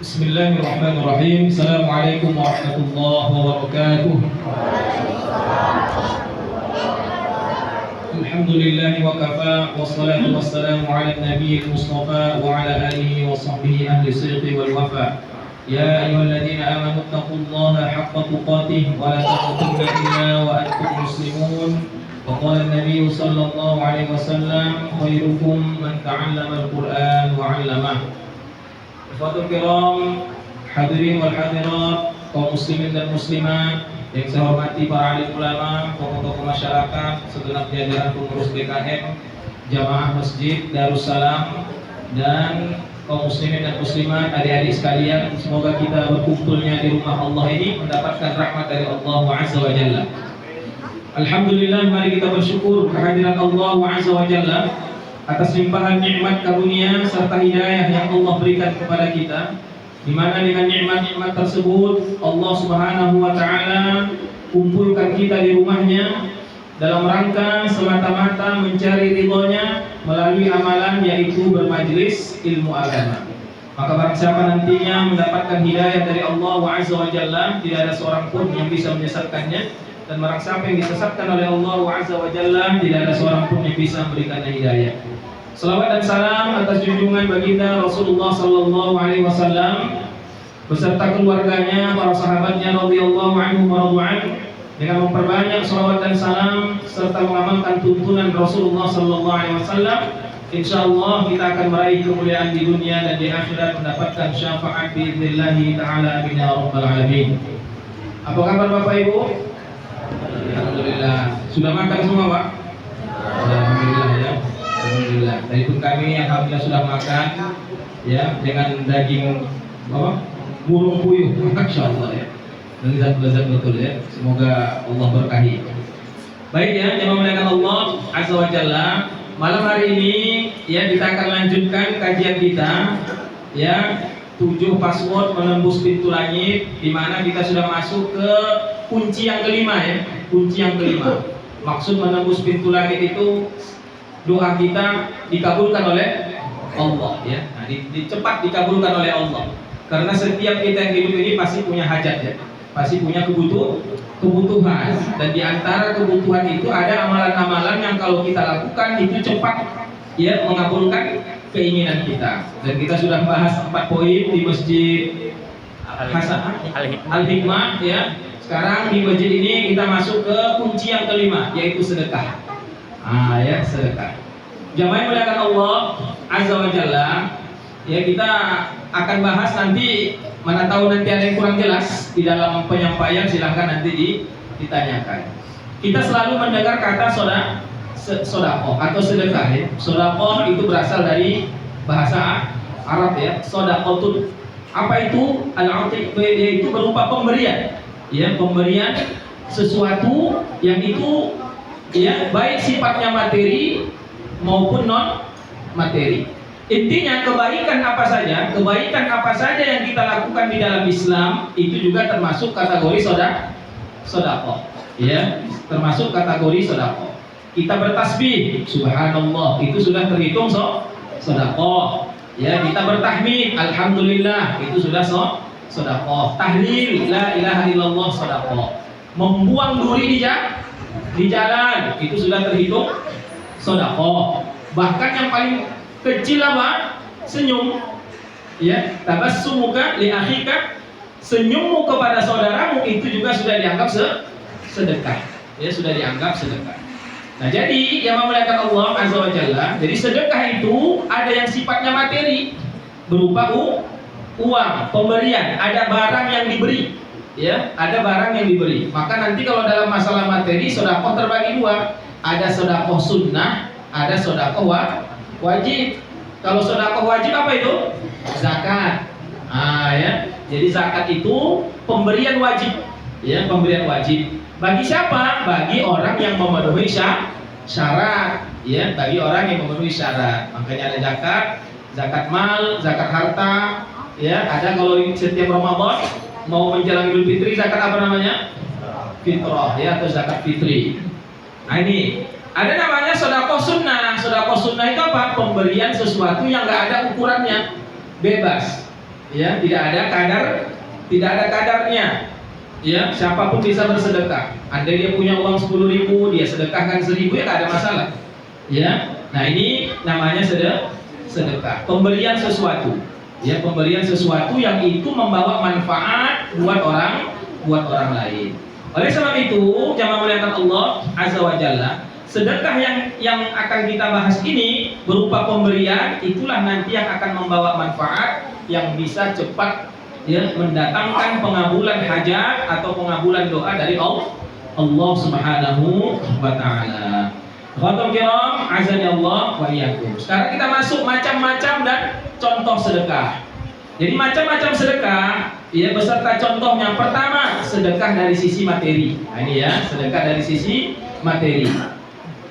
Bismillahirrahmanirrahim. Assalamualaikum warahmatullahi wabarakatuh. Alhamdulillahi wa kafa, wassalatu wassalamu ala nabiyil mustafa wa ala alihi wa sahbihi ahli sidqi wal wafa. Ya ayyuhalladzina amanu taqullaha haqqa tuqatih wa la tamutunna illa wa antum muslimun. Wa qala an-nabiy sallallahu alaihi wasallam khairukum man ta'allama al-Qur'an wa 'allamah. Ikhwatul kiram, hadirin wal hadirat, kaum muslimin dan muslimat yang saya hormati, para alim ulama, tokoh-tokoh masyarakat, segenap jajaran pengurus BKM, jamaah masjid Darussalam, dan kaum muslimin dan muslimat, adik-adik sekalian, semoga kita berkumpulnya di rumah Allah ini mendapatkan rahmat dari Allah Azza wa Jalla. Alhamdulillah, mari kita bersyukur kehadiran Allah Azza wa Jalla atas limpahan nikmat karunia serta hidayah yang Allah berikan kepada kita, di mana dengan nikmat-nikmat tersebut Allah Subhanahu wa taala kumpulkan kita di rumahnya dalam rangka semata-mata mencari ridhonya melalui amalan yaitu bermajlis ilmu agama. Maka barang siapa nantinya mendapatkan hidayah dari Allah Azza wa Jalla, tidak ada seorang pun yang bisa menyesatkannya, dan barang siapa yang disesatkan oleh Allah Azza wa Jalla, tidak ada seorang pun yang bisa memberikannya hidayah. Salawat dan salam atas junjungan baginda Rasulullah sallallahu alaihi wasallam beserta keluarganya, para sahabatnya radhiyallahu anhum wa radha'an, dengan memperbanyak salawat dan salam serta mengamalkan tuntunan Rasulullah sallallahu alaihi wasallam, insyaallah kita akan meraih kemuliaan di dunia dan di akhirat, mendapatkan syafaat biiznillah taala amin ya rabbal alamin. Apa kabar Bapak Ibu? Alhamdulillah. Sudah makan semua, Pak? Alhamdulillah ya. Alhamdulillah. Tadi pun kami alhamdulillah sudah makan ya, dengan daging apa? Burung puyuh, masyaallah ya. Lezat betul ya. Semoga Allah berkahi. Baik ya, jemaah muliakan Allah Azza wa Jalla. Malam hari ini ya kita akan lanjutkan kajian kita ya, 7 password menembus pintu langit, di mana kita sudah masuk ke kunci yang kelima ya. Kunci yang kelima. Maksud menembus pintu langit itu doa kita dikabulkan oleh Allah ya. Nah, cepat dikabulkan oleh Allah. Karena setiap kita yang hidup ini pasti punya hajat ya. Pasti punya kebutuhan, dan di antara kebutuhan itu ada amalan-amalan yang kalau kita lakukan itu cepat ya mengabulkan keinginan kita. Dan kita sudah bahas 4 poin di Masjid Al-Hikmah ya. Sekarang di masjid ini kita masuk ke kunci yang kelima, yaitu sedekah. Ya, sedekah. Jamaah yang dimuliakan Allah Azza wa Jalla, ya kita akan bahas nanti, mana tahu nanti ada yang kurang jelas di dalam penyampaian, silahkan nanti ditanyakan. Kita selalu mendengar kata sodaqoh atau sedekah ya. Sodaqoh itu berasal dari bahasa Arab ya. Sodaqotun. Apa itu? Al-'ati, yaitu berupa pemberian. Ya, pemberian sesuatu yang itu ya baik sifatnya materi maupun non materi. Intinya kebaikan apa saja yang kita lakukan di dalam Islam itu juga termasuk kategori sedekah. Ya, termasuk kategori sedekah. Kita bertasbih subhanallah, itu sudah terhitung sedekah. Ya, kita bertahmid alhamdulillah, itu sudah sedekah. Tahlil la ilaha illallah sedekah. Membuang duri di jalan itu sudah terhitung sedekah. Bahkan yang paling kecil apa? Senyum. Ya, tabassumuka li akhika, senyummu kepada saudaramu itu juga sudah dianggap sedekah. Ya, sudah dianggap sedekah. Nah, jadi yang memuliakan Allah Azza wa Jalla, jadi sedekah itu ada yang sifatnya materi berupa uang, pemberian, ada barang yang diberi. Ya, ada barang yang diberi. Maka nanti kalau dalam masalah materi, sedekah terbagi 2. Ada sedekah sunnah, ada sedekah wajib. Kalau sedekah wajib apa itu? Zakat. Ya. Jadi zakat itu pemberian wajib. Ya, pemberian wajib. Bagi siapa? Bagi orang yang memenuhi syarat. Ya, bagi orang yang memenuhi syarat. Makanya ada zakat mal, zakat harta. Ya, ada kalau setiap Ramadan mau menjelang Idul Fitri, zakat apa namanya? Fitrah ya, atau zakat fitri. Nah, ini ada namanya sedekah sunnah. Sedekah sunnah itu apa? Pemberian sesuatu yang nggak ada ukurannya, bebas. Ya, tidak ada kadarnya. Ya, siapapun bisa bersedekah. Andai dia punya uang 10.000, dia sedekahkan 1.000, ya nggak ada masalah. Ya, nah ini namanya sedekah. Pemberian sesuatu. Ya, pemberian sesuatu yang itu membawa manfaat buat orang lain. Oleh sebab itu, jamaah muliakan Allah Azza wa Jalla, sedekah yang akan kita bahas ini berupa pemberian, itulah nanti yang akan membawa manfaat yang bisa cepat ya mendatangkan pengabulan hajat atau pengabulan doa dari Allah Subhanahu wa taala. Khotbah kiram azani Allah wa iyyakum. Sekarang kita masuk macam-macam dan contoh sedekah. Jadi macam-macam sedekah ya beserta contohnya. Pertama, sedekah dari sisi materi. Nah, ini ya, sedekah dari sisi materi.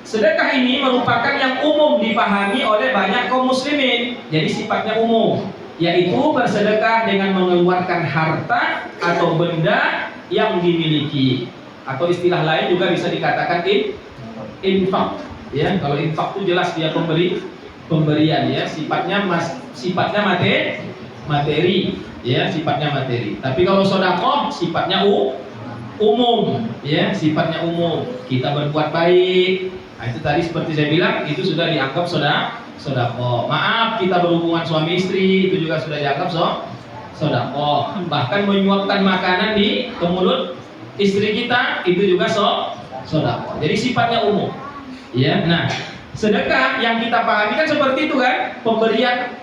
Sedekah ini merupakan yang umum dipahami oleh banyak kaum muslimin. Jadi sifatnya umum, yaitu bersedekah dengan mengeluarkan harta atau benda yang dimiliki. Atau istilah lain juga bisa dikatakan infak. Ya, kalau infak itu jelas dia pemberian ya, sifatnya materi, ya, sifatnya materi. Tapi kalau sedekah sifatnya umum, ya, sifatnya umum. Kita berbuat baik. Nah, itu tadi seperti saya bilang, itu sudah dianggap sedekah. Maaf, kita berhubungan suami istri, itu juga sudah dianggap sedekah. Bahkan menyuapkan makanan di ke mulut istri kita, itu juga sedekah. Jadi sifatnya umum. Ya, nah, sedekah yang kita pahami kan seperti itu kan, pemberian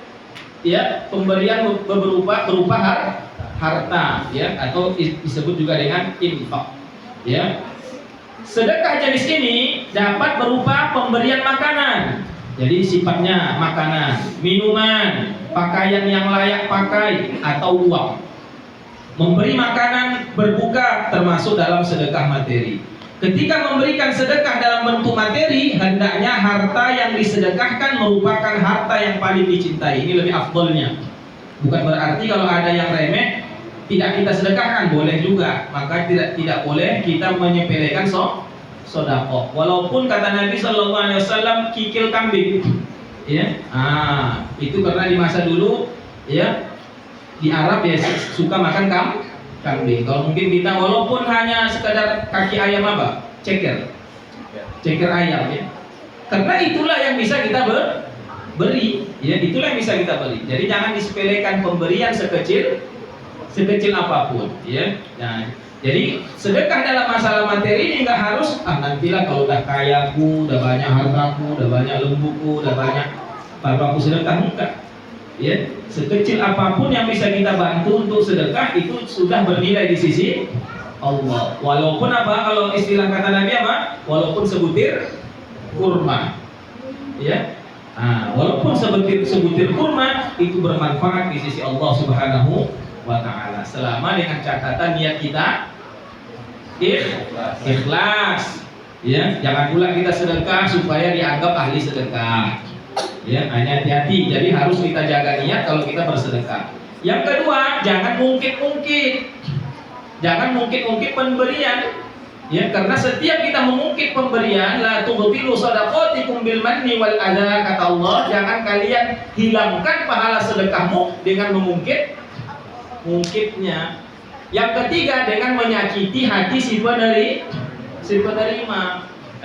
ya, pemberian berupa harta ya, atau disebut juga dengan infak. Ya. Sedekah jenis ini dapat berupa pemberian makanan. Jadi sifatnya makanan, minuman, pakaian yang layak pakai atau uang. Memberi makanan berbuka termasuk dalam sedekah materi. Ketika memberikan sedekah dalam bentuk materi, hendaknya harta yang disedekahkan merupakan harta yang paling dicintai. Ini lebih afdolnya. Bukan berarti kalau ada yang remeh tidak kita sedekahkan, boleh juga. Maka tidak boleh kita menyepelekan sedekah. Walaupun kata Nabi Shallallahu Alaihi Wasallam kikil kambing, ya, itu karena di masa dulu, ya, di Arab ya suka makan kambing. Kalau mungkin kita walaupun hanya sekedar kaki ayam apa? Ceker ayam ya. Karena itulah yang bisa kita beri, ya, itulah yang bisa kita beri. Jadi jangan disepelekan pemberian sekecil apapun, ya. Nah, jadi sedekah dalam masalah materi ini nggak harus nantilah kalau udah kayaku, udah banyak hartaku, udah banyak lembuku, udah banyak baru aku sedekah, enggak. Ya, sekecil apapun yang bisa kita bantu untuk sedekah itu sudah bernilai di sisi Allah. Walaupun apa, kalau istilah kata Nabi apa? Walaupun sebutir kurma. Ya. Walaupun sebutir kurma itu bermanfaat di sisi Allah Subhanahu wa taala. Selama dengan catatan niat kita ikhlas. Ya, jangan pula kita sedekah supaya dianggap ahli sedekah. Ya, hanya hati-hati. Jadi harus kita jaga niat kalau kita bersedekah. Yang kedua, jangan mungkit-mungkit pemberian. Ya, karena setiap kita mengungkit pemberian, la tubtilu shadaqatikum bil manni wal adza, kata Allah, jangan kalian hilangkan pahala sedekahmu dengan mengungkitnya. Yang ketiga, dengan menyakiti hati si penerima.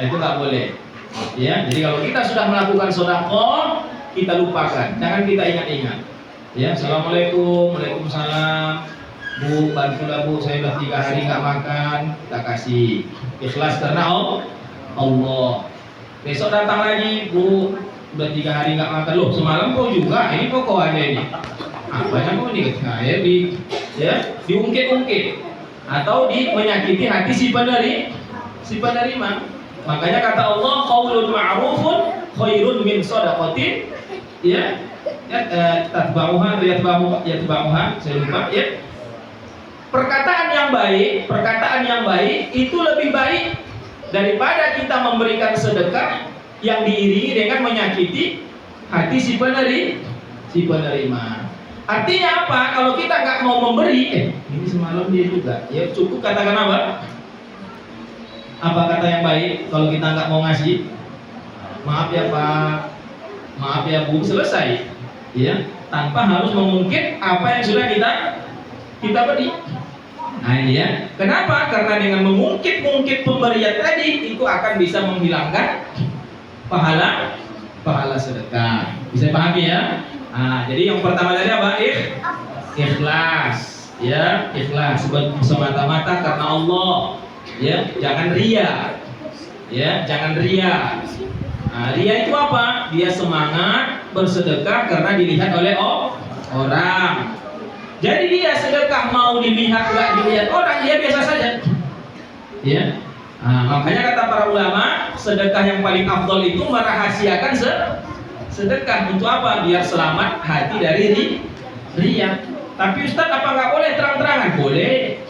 Itu nggak boleh. Ya, jadi kalau kita sudah melakukan sedekah, kita lupakan, jangan kita ingat-ingat. Ya, assalamualaikum, waalaikumsalam, Bu, bantulah Bu, saya udah 3 hari nggak makan, kita kasih, ikhlas karena Allah. Besok datang lagi, Bu, udah 3 hari nggak makan, loh semalam kau juga, ini kok aja ini, apanya kau ini, nah, ya, diungkit-ungkit atau menyakiti hati si penerima. Makanya kata Allah, qaulun ma'rufun khairun min shadaqatin, ya, tatba'uha, saya lupa, ya. Perkataan yang baik itu lebih baik daripada kita memberikan sedekah yang diiringi dengan menyakiti hati si penerima. Artinya apa? Kalau kita nggak mau memberi, ini semalam dia juga, ya cukup katakan apa? Apa kata yang baik kalau kita nggak mau ngasih? Maaf ya Pak, maaf ya Bu, selesai. ya, tanpa harus mengungkit apa yang sudah kita beri. Nah ini ya, kenapa? Karena dengan mengungkit pemberian tadi itu akan bisa menghilangkan pahala sedekah. Bisa pahami ya? Nah, jadi yang pertama tadi apa? Ikhlas, ya, ikhlas semata-mata karena Allah, ya, jangan ria, ya, jangan ria. Nah, ria itu apa? Dia semangat bersedekah karena dilihat oleh orang. Jadi dia sedekah mau dilihat nggak dilihat orang, dia biasa saja, ya. Nah, makanya kata para ulama, sedekah yang paling afdol itu merahasiakan sedekah. Untuk apa? Biar selamat hati dari ria. Tapi Ustaz, apa nggak boleh terang-terangan? Boleh,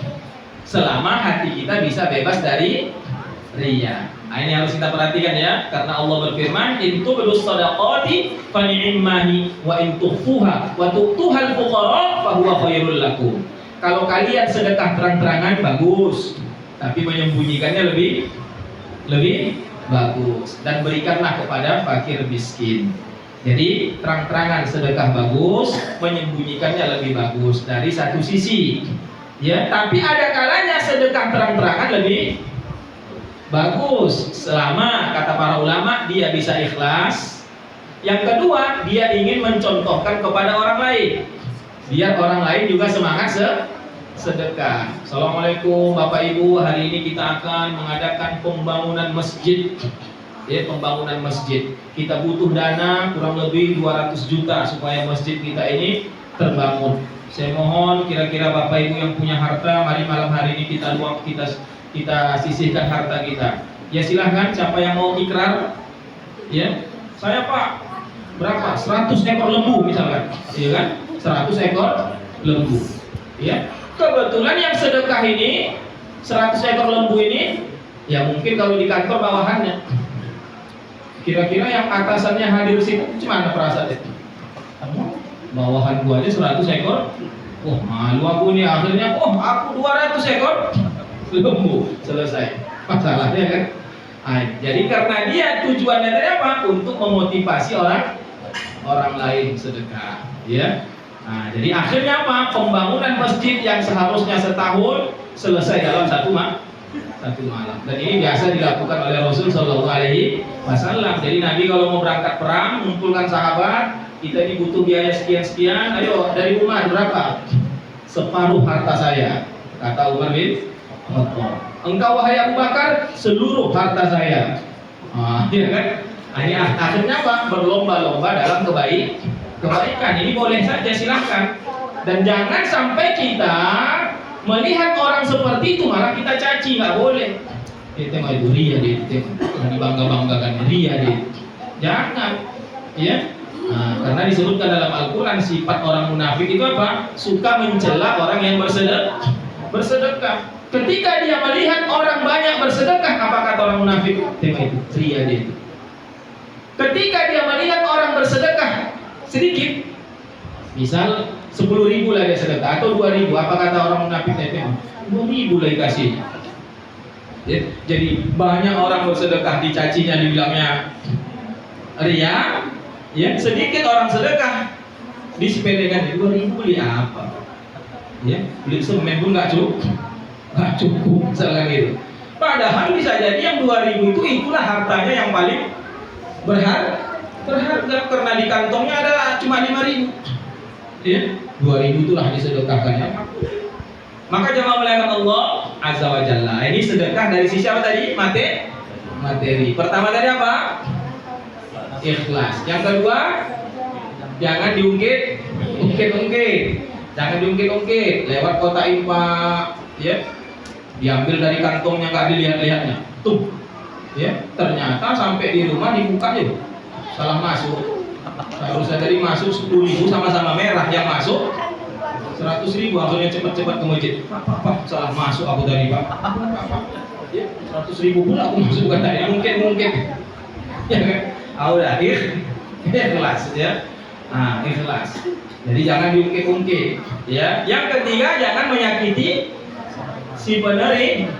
selama hati kita bisa bebas dari ria. Nah, ini harus kita perhatikan ya, karena Allah berfirman, "In tubdus shadaqati fa ni'mahi wa in tukhfuha wa tu'tuhal fuqara fa huwa khairul lakum." Kalau kalian sedekah terang-terangan bagus, tapi menyembunyikannya lebih bagus, dan berikanlah kepada fakir miskin. Jadi terang-terangan sedekah bagus, menyembunyikannya lebih bagus dari satu sisi. Ya, tapi ada kalanya sedekah terang-terangan lebih bagus selama kata para ulama dia bisa ikhlas. Yang kedua, dia ingin mencontohkan kepada orang lain, biar orang lain juga semangat sedekah. Assalamualaikum Bapak Ibu, hari ini kita akan mengadakan pembangunan masjid. Ya, pembangunan masjid. Kita butuh dana kurang lebih 200 juta supaya masjid kita ini terbangun. Saya mohon kira-kira Bapak Ibu yang punya harta, mari malam hari ini kita sisihkan harta kita. Ya silahkan, siapa yang mau ikrar? Ya, saya Pak, berapa? 100 ekor lembu misalkan, iya kan? 100 ekor lembu. Ya, kebetulan yang sedekah ini 100 ekor lembu ini, ya mungkin kalau di kantor bawahannya. Kira-kira yang atasannya hadir situ, gimana perasaan itu? Bawahan gua aja 100 ekor. Oh, malu aku nih, akhirnya aku 200 ekor lembu, selesai masalahnya kan. Nah, jadi karena dia tujuannya tadi apa? Untuk memotivasi orang lain sedekah, ya. Nah, jadi akhirnya apa? Pembangunan masjid yang seharusnya setahun selesai dalam satu malam. Dan ini biasa dilakukan oleh Rasul Shallallahu Alaihi Wasallam. Jadi Nabi kalau mau berangkat perang, mengumpulkan sahabat, kita ini butuh biaya sekian, ayo dari Umar berapa? Separuh harta saya, kata Umar bin Khattab. Engkau wahai Abu Bakar, seluruh harta saya. Ya kan? Nah, ini akhirnya apa? Berlomba-lomba dalam kebaikan. Ini boleh saja, silahkan. Dan jangan sampai kita melihat orang seperti itu malah kita caci, nggak boleh. Kita mau itu ria deh, dibangga-banggakan ria deh. Jangan, ya. Nah, karena disebutkan dalam Al-Quran sifat orang munafik itu apa? Suka mencela orang yang bersedekah. Ketika dia melihat orang banyak bersedekah, apa kata orang munafik? Tema itu ria deh. Ketika dia melihat orang bersedekah sedikit, misal 10.000 lah dia sedekah atau 2.000, apa kata orang munafik? 2.000 lah dikasih. Ya, jadi banyak orang bersedekah dicacinya, dibilangnya ria. Ya, sedikit orang sedekah disepelekan. 2.000 beli apa? Ya, beli semen pun nggak cukup, misalnya gitu. Padahal bisa jadi yang 2.000 itu itulah hartanya yang paling berharga karena di kantongnya ada cuma 5.000. Ya, 2.000 itulah disedekahkannya. Maka jemaah melihat Allah Azza wa Jalla. Ini sedekah dari sisi apa tadi? Materi. Pertama tadi apa? Ikhlas. Yang kedua, jangan diungkit. Jangan diungkit lewat kota infak, ya. Diambil dari kantongnya nggak dilihat-lihatnya. Tuh. Ya, ternyata sampai di rumah dibuka yuk. Salah masuk. Harusnya tadi masuk 10.000 sama-sama merah, yang masuk 100.000, akhirnya cepat-cepat ke masjid. Pak, salah masuk aku tadi Pak. Ya, 100.000 pun aku masuk bukan tadi, mungkin. Ya kan? Udah, ikhlas ya. Nah, ikhlas. Jadi jangan diungkit-ungkit. Ya. Yang ketiga, jangan menyakiti si penerima.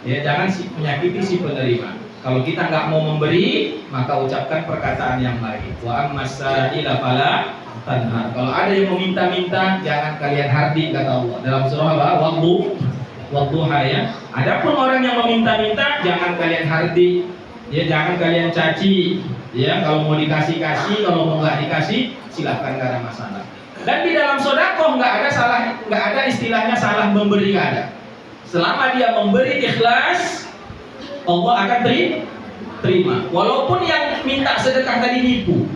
Ya, jangan menyakiti si penerima. Kalau kita nggak mau memberi, maka ucapkan perkataan yang baik. Wa ammas sa'ila fala tanhar. Kalau ada yang meminta-minta, jangan kalian hardi, kata Allah dalam surah apa? Wadduha ya. Adapun orang yang meminta-minta, jangan kalian hardi, ya, jangan kalian caci, ya. Kalau mau dikasih kasih, kalau mau nggak dikasih, silahkan, nggak ada masalah. Dan di dalam sedekah nggak ada istilahnya salah memberi, nggak ada. Selama dia memberi ikhlas, Allah akan terima. Walaupun yang minta sedekah tadi nipu,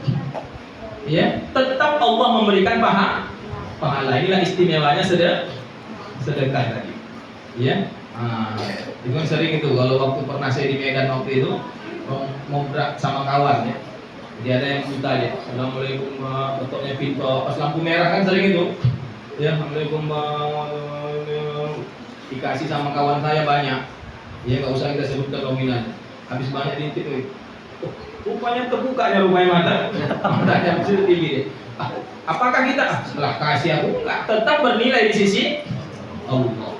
ya, tetap Allah memberikan pahala. Inilah istimewanya sedekah tadi, ya. Itu kan sering itu kalau waktu pernah saya di Medan waktu itu ngobrol sama kawan, ya. Jadi ada yang buta ya, assalamualaikum, ketoknya pintu pas lampu merah kan sering itu, ya, assalamualaikum, dikasih sama kawan saya banyak, ya, nggak usah kita sebutkan nominal, habis banyak diintip, rupanya terbuka matanya kecil tinggi. Apakah kita setelah kasih aku nggak tetap bernilai di sisi Allah,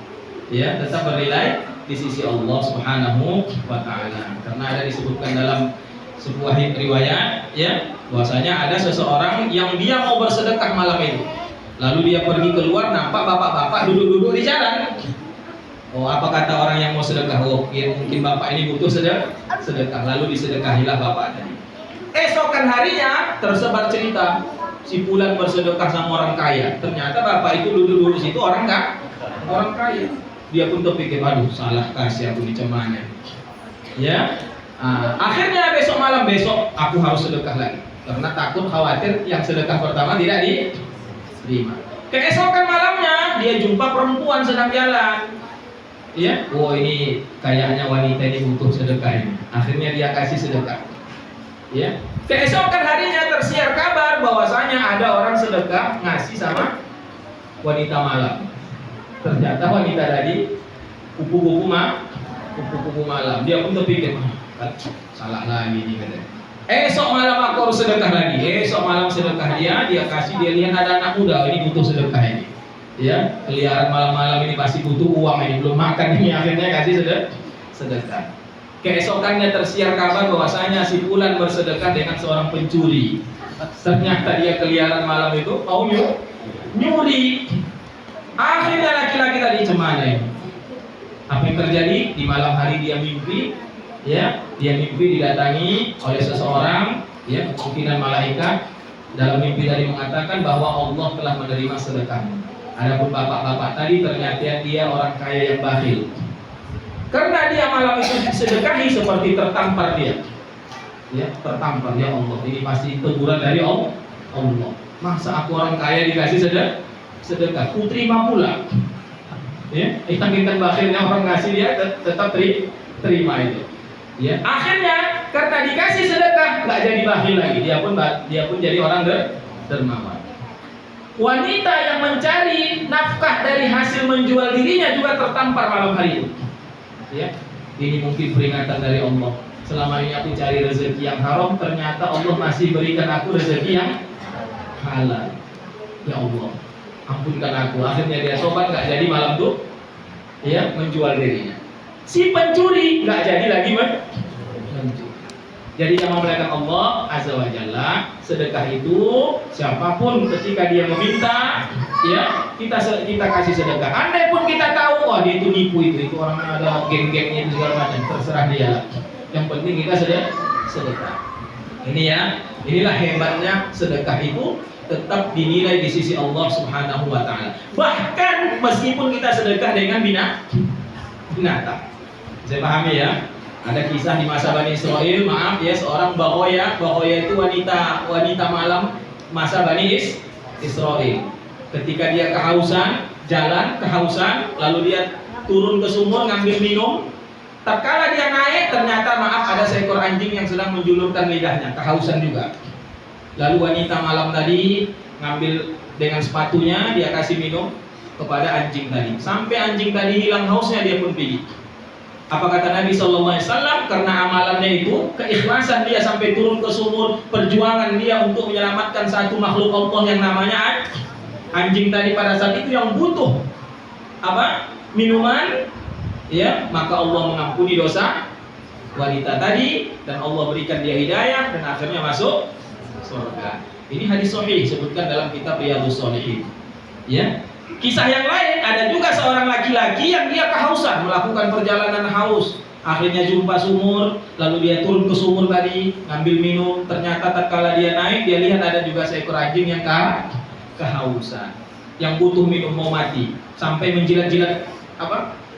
ya, tetap bernilai di sisi Allah Subhanahu wa Ta'ala, karena ada disebutkan dalam sebuah riwayat, ya, bahwasanya ada seseorang yang dia mau bersedekah malam itu, lalu dia pergi keluar, nampak bapak-bapak duduk-duduk di jalan. Oh, apa kata orang yang mau sedekah? Oh, ya, mungkin bapak ini butuh sedekah, lalu disedekahilah bapak tadi. Esokan harinya tersebar cerita si fulan bersedekah sama orang kaya. Ternyata bapak itu duduk di situ orang kaya. Dia pun terpikir, aduh, salah kasih aku di cemana. Ya, akhirnya besok aku harus sedekah lagi karena takut khawatir yang sedekah pertama tidak diterima. Keesokan malamnya dia jumpa perempuan sedang jalan. Ya, oh ini kayaknya wanita ini butuh sedekah ini. Akhirnya dia kasih sedekah. Ya, keesokan harinya tersiar kabar bahwasanya ada orang sedekah ngasih sama wanita malam. Ternyata wanita tadi kupu-kupu malam. Dia pun terpikir, salah lagi nih katanya. Esok malam aku harus sedekah lagi. Esok malam sedekah dia kasih, dia lihat ada anak muda ini butuh sedekah ini. Ya, keliaran malam-malam ini pasti butuh uang ini, belum makan ini, akhirnya kasih sedekah. Keesokannya tersiar kabar bahwasanya si fulan bersedekah dengan seorang pencuri. Ternyata dia keliaran malam itu mau nyuri. Akhirnya laki-laki tadi cemana ini? Apa yang terjadi? Di malam hari dia mimpi, ya, dia mimpi didatangi oleh seseorang, ya, kemungkinan malaikat. Dalam mimpi tadi mengatakan bahwa Allah telah menerima sedekahmu. Adapun bapak-bapak tadi ternyata dia orang kaya yang bakhil. Karena dia malam itu disedekahi seperti tertampar dia. Ya, tertampar, ya Allah, ini pasti teguran dari Allah. Masa aku orang kaya dikasih sedekah, ku terima pula. Ya, ikan bakhilnya orang ngasih dia tetap terima itu. Ya, akhirnya karena dikasih sedekah nggak jadi bakhil lagi, dia pun jadi orang dermawan. Wanita yang mencari nafkah dari hasil menjual dirinya juga tertampar malam hari itu. Ya, ini mungkin peringatan dari Allah. Selama ini aku cari rezeki yang haram, ternyata Allah masih berikan aku rezeki yang halal. Ya Allah, ampunkan aku. Akhirnya dia tobat, nggak jadi malam itu, ya, menjual dirinya. Si pencuri nggak jadi lagi mencuri. Jadi yang memuliakan Allah Azza wa Jalla, sedekah itu siapapun ketika dia meminta, ya, kita kasih sedekah. Andai pun kita tahu, wah, dia itu nipu, itu orang ada geng-gengnya itu segala macam, terserah dia. Yang penting kita sedekah. Ini ya, inilah hebatnya sedekah itu tetap dinilai di sisi Allah Subhanahu wa Ta'ala. Bahkan meskipun kita sedekah dengan binatang. Saya pahami ya. Ada kisah di masa Bani Israel, maaf ya, seorang Bahoya itu wanita malam masa Bani Israel. Ketika dia kehausan, lalu dia turun ke sumur ngambil minum. Tatkala dia naik, ternyata maaf ada seekor anjing yang sedang menjulurkan lidahnya, kehausan juga. Lalu wanita malam tadi ngambil dengan sepatunya, dia kasih minum kepada anjing tadi. Sampai anjing tadi hilang hausnya, dia pun pergi. Apa kata Nabi SAW? Karena amalannya itu, keikhlasan dia sampai turun ke sumur, perjuangan dia untuk menyelamatkan satu makhluk Allah yang namanya anjing tadi pada saat itu yang butuh minuman, ya, maka Allah mengampuni dosa wanita tadi dan Allah berikan dia hidayah dan akhirnya masuk surga. Ini hadis sahih disebutkan dalam kitab Riyadhus Shalihin. Ya. Kisah yang lain ada juga seorang laki-laki yang dia kehausan melakukan perjalanan haus. Akhirnya jumpa sumur, lalu dia turun ke sumur tadi, ngambil minum. Ternyata tatkala dia naik, dia lihat ada juga seekor anjing yang kehausan, yang butuh minum, mau mati, sampai menjilat-jilat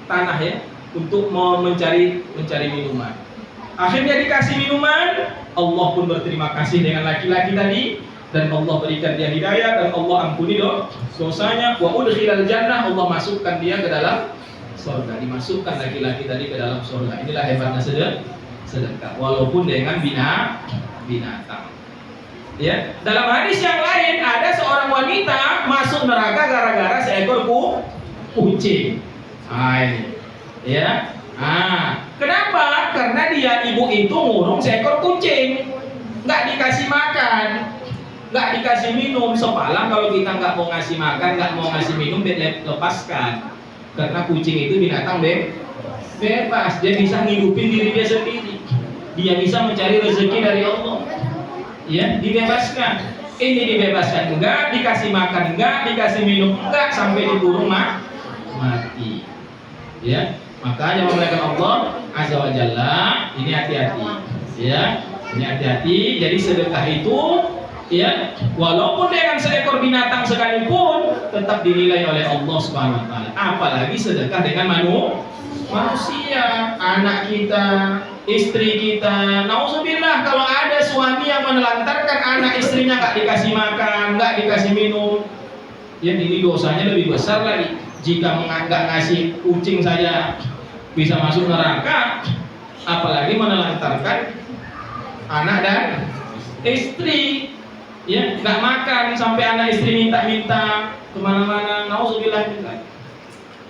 tanah ya, untuk mau mencari minuman. Akhirnya dikasih minuman, Allah pun berterima kasih dengan laki-laki tadi, dan Allah berikan dia hidayah, dan Allah ampuni dosanya. Wa udkhilal jannah, Allah masukkan dia ke dalam surga, dimasukkan laki-laki tadi ke dalam surga. Inilah hebatnya sedekah, walaupun dengan binatang. Ya, dalam hadis yang lain ada seorang wanita masuk neraka gara-gara seekor kucing. Ya. Kenapa? Karena dia ibu itu ngurung seekor kucing, nggak dikasih makan, nggak dikasih minum. Sepalang kalau kita nggak mau ngasih makan, nggak mau ngasih minum, lepaskan. Karena kucing itu binatang bebas, dia bisa ngidupin diri dia sendiri, dia bisa mencari rezeki dari Allah. Ya, dibebaskan. Ini dibebaskan, enggak dikasih makan, enggak dikasih minum, enggak, sampai dikurung mati. Ya, makanya memuliakan Allah Azza wa Jalla, ini hati-hati. Ya, ini hati-hati. Jadi sedekah itu ya, walaupun dengan seekor binatang sekalipun tetap dinilai oleh Allah Subhanahu wa taala. Apalagi sedekah dengan manusia, anak kita, istri kita. Nauzubillah kalau ada suami yang menelantarkan anak istrinya, nggak dikasih makan, nggak dikasih minum, ya ini dosanya lebih besar lagi. Jika nggak ngasih kucing saja bisa masuk neraka, apalagi menelantarkan anak dan istri. Ya, nggak makan sampai anak istri minta kemana-mana. Nauzubillah.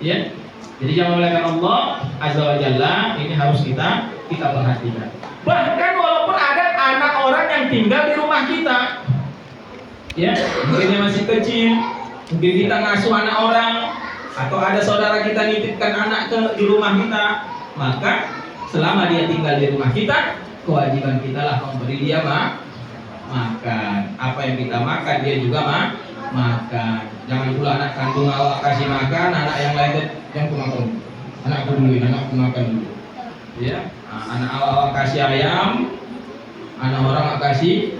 Ya, jadi jangan memuliakan Allah Azza wa Jalla, ini harus kita perhatikan. Bahkan walaupun ada anak orang yang tinggal di rumah kita, ya, mungkin dia masih kecil, mungkin kita ngasuh anak orang, atau ada saudara kita nitipkan anak di rumah kita, maka selama dia tinggal di rumah kita, kewajiban kita lah memberi dia makan. Apa yang kita makan dia juga makan. Jangan pula anak kandung awak kasih makan, anak yang lain yang makan. Anakku makan dulu. Ya, anak awak kasih ayam, anak orang kasih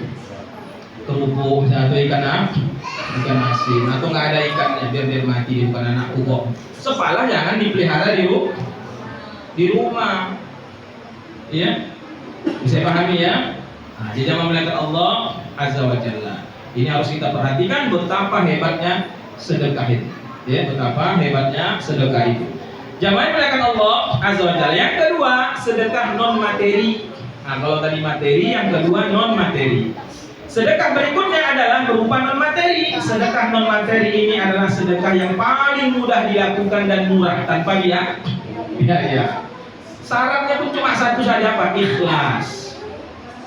kerupuk atau ikan asin, atau nggak ada ikannya biar mati di depan anakku kok. Sepalah jangan dipelihara di rumah. Ya, bisa pahami ya? Jadi jangan melihat Allah Azza wa Jalla. Ini harus kita perhatikan betapa hebatnya sedekah itu. Ya, betapa hebatnya sedekah itu. Jamaah melihat Allah Azza wa Jalla. Yang kedua, sedekah non materi. Nah, kalau tadi materi, yang kedua non materi. Sedekah berikutnya adalah berupa non materi. Sedekah non materi ini adalah sedekah yang paling mudah dilakukan dan murah tanpa biaya. Syaratnya pun cuma satu saja, Pak, ikhlas.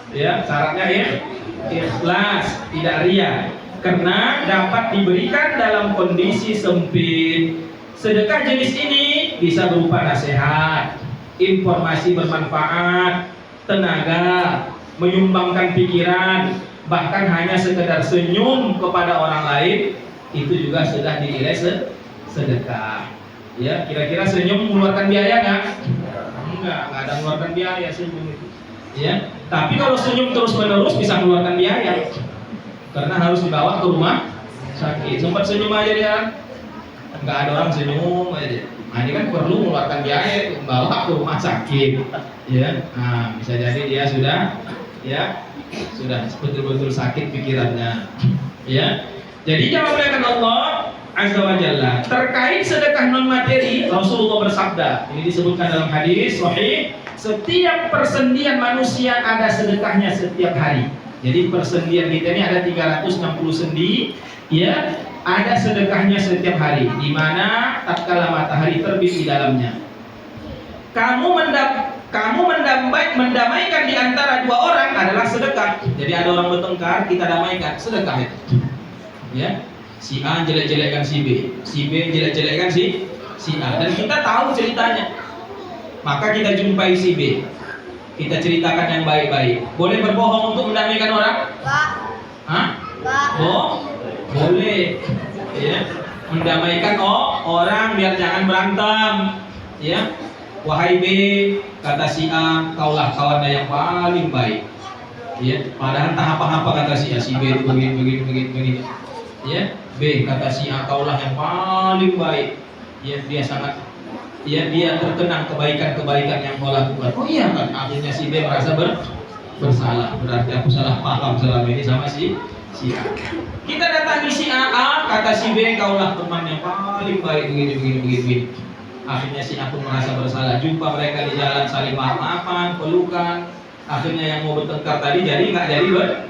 Ya, syaratnya ikhlas, tidak riya, karena dapat diberikan dalam kondisi sempit. Sedekah jenis ini bisa berupa nasihat, informasi bermanfaat, tenaga, menyumbangkan pikiran, bahkan hanya sekedar senyum kepada orang lain, itu juga sudah dinilai sedekah. Ya, kira-kira senyum mengeluarkan biaya nggak? Enggak ada mengeluarkan biaya senyum itu. Ya, tapi kalau senyum terus-menerus bisa mengeluarkan biaya, karena harus dibawa ke rumah sakit. Sempat senyum aja dia, nggak ada orang senyum aja. Nah, ini kan perlu mengeluarkan biaya untuk membawa ke rumah sakit. Ya, nah bisa jadi dia sudah betul-betul sakit pikirannya. Ya, jadi jangan melihat Allah Azza wa Jalla. Terkait sedekah non materi, Rasulullah bersabda, ini disebutkan dalam hadis sahih, setiap persendian manusia ada sedekahnya setiap hari. Jadi persendian kita ini ada 360 sendi, ya, ada sedekahnya setiap hari, di mana tatkala matahari terbit di dalamnya. Kamu mendamaikan di antara dua orang adalah sedekah. Jadi ada orang bertengkar, kita damaikan, sedekah itu. Ya. Si A jelek-jelekkan si B jelek-jelekkan si A, dan kita tahu ceritanya. Maka kita jumpai si B. Kita ceritakan yang baik-baik. Boleh berbohong untuk mendamaikan orang? Hah? Boleh. Ya. Mendamaikan orang biar jangan berantem. Ya. Wahai B, kata si A, kaulah kawannya yang paling baik. Ya. Padahal tak apa-apa kata si A, si B itu begini. Ya. B, kata si A, kaulah yang paling baik. Ya, dia sangat, ya, dia terkenang kebaikan-kebaikan yang kau lakukan. Oh iya kan, akhirnya si B merasa bersalah. Berarti aku salah paham selama ini sama si A. Kita datangi si A, kata si B, kaulah teman yang paling baik begini. Akhirnya si A pun merasa bersalah. Jumpa mereka di jalan saling maaf-maafan, pelukan. Akhirnya yang mau bertengkar tadi nggak jadi bertengkar.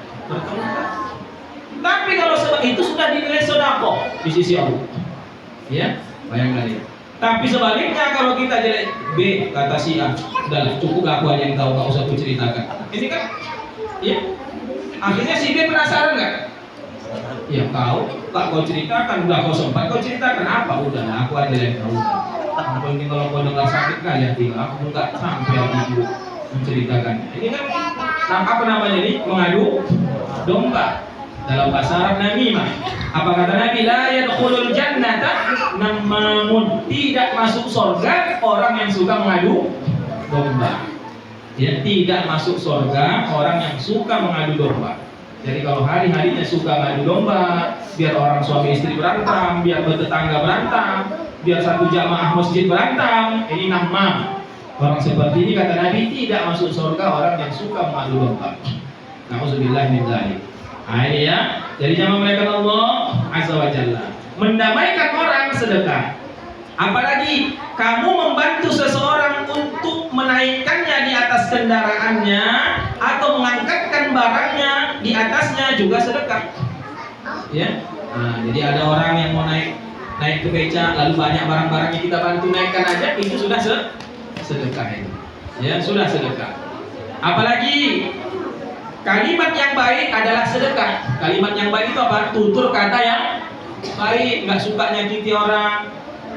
Tapi kalau seperti itu sudah dinilai sedekah di sisi Allah. Ya, bayangkan ya. Tapi sebaliknya kalau kita jelek, B, kata si A, udahlah cukup aku aja yang tahu, nggak usah aku ceritakan. Ini kan, ya. Akhirnya si B penasaran nggak? Ya kau ceritakan, udah kau sempat kau ceritakan apa? Udah, aku aja yang tahu. Yang penting kalau kau dengar sakit kan ya tinggal, aku nggak sampai aku menceritakan. Ini kan, apa namanya ini? Mengadu domba. Dalam bahasa Arab namimah. Apa kata Nabi? La yadkhulul jannata namamun. Tidak masuk surga orang yang suka mengadu domba. Ya, tidak masuk surga orang yang suka mengadu domba. Jadi kalau hari-harinya suka mengadu domba, biar orang suami istri berantem, biar bertetangga berantem, biar satu jamaah masjid berantem, ini namam. Orang seperti ini kata Nabi tidak masuk surga orang yang suka mengadu domba. Nauzubillah min dzalik. Nah ini ya, jadi jamaah mereka Allah Azza wa Jalla. Mendamaikan orang sedekah. Apalagi kamu membantu seseorang untuk menaikkannya di atas kendaraannya atau mengangkatkan barangnya di atasnya juga sedekah. Ya. Nah, jadi ada orang yang mau naik ke beca, lalu banyak barang-barangnya kita bantu naikkan aja, itu sudah sedekah itu. Ya, sudah sedekah. Apalagi kalimat yang baik adalah sedekah. Kalimat yang baik itu apa? Tutur kata yang baik, nggak suka nyakiti orang,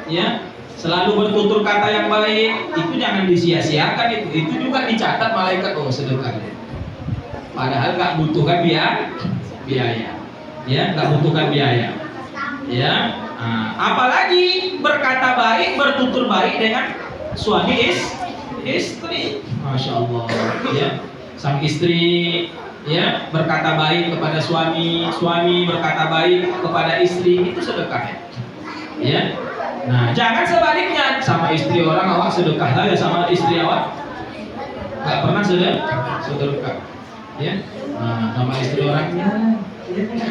ya. Selalu bertutur kata yang baik, itu jangan disia-siakan itu. Itu juga dicatat malaikat sedekah. Padahal nggak butuhkan biaya, ya, nggak butuhkan biaya, ya. Nah, apalagi berkata baik, bertutur baik dengan suami istri, masya Allah, ya. Sang istri ya berkata baik kepada suami berkata baik kepada istri, itu sedekah ya. Nah, jangan sebaliknya, sama istri orang awak sedekah saja, sama istri awak nggak pernah sedekah ya. Nah, sama istri orangnya,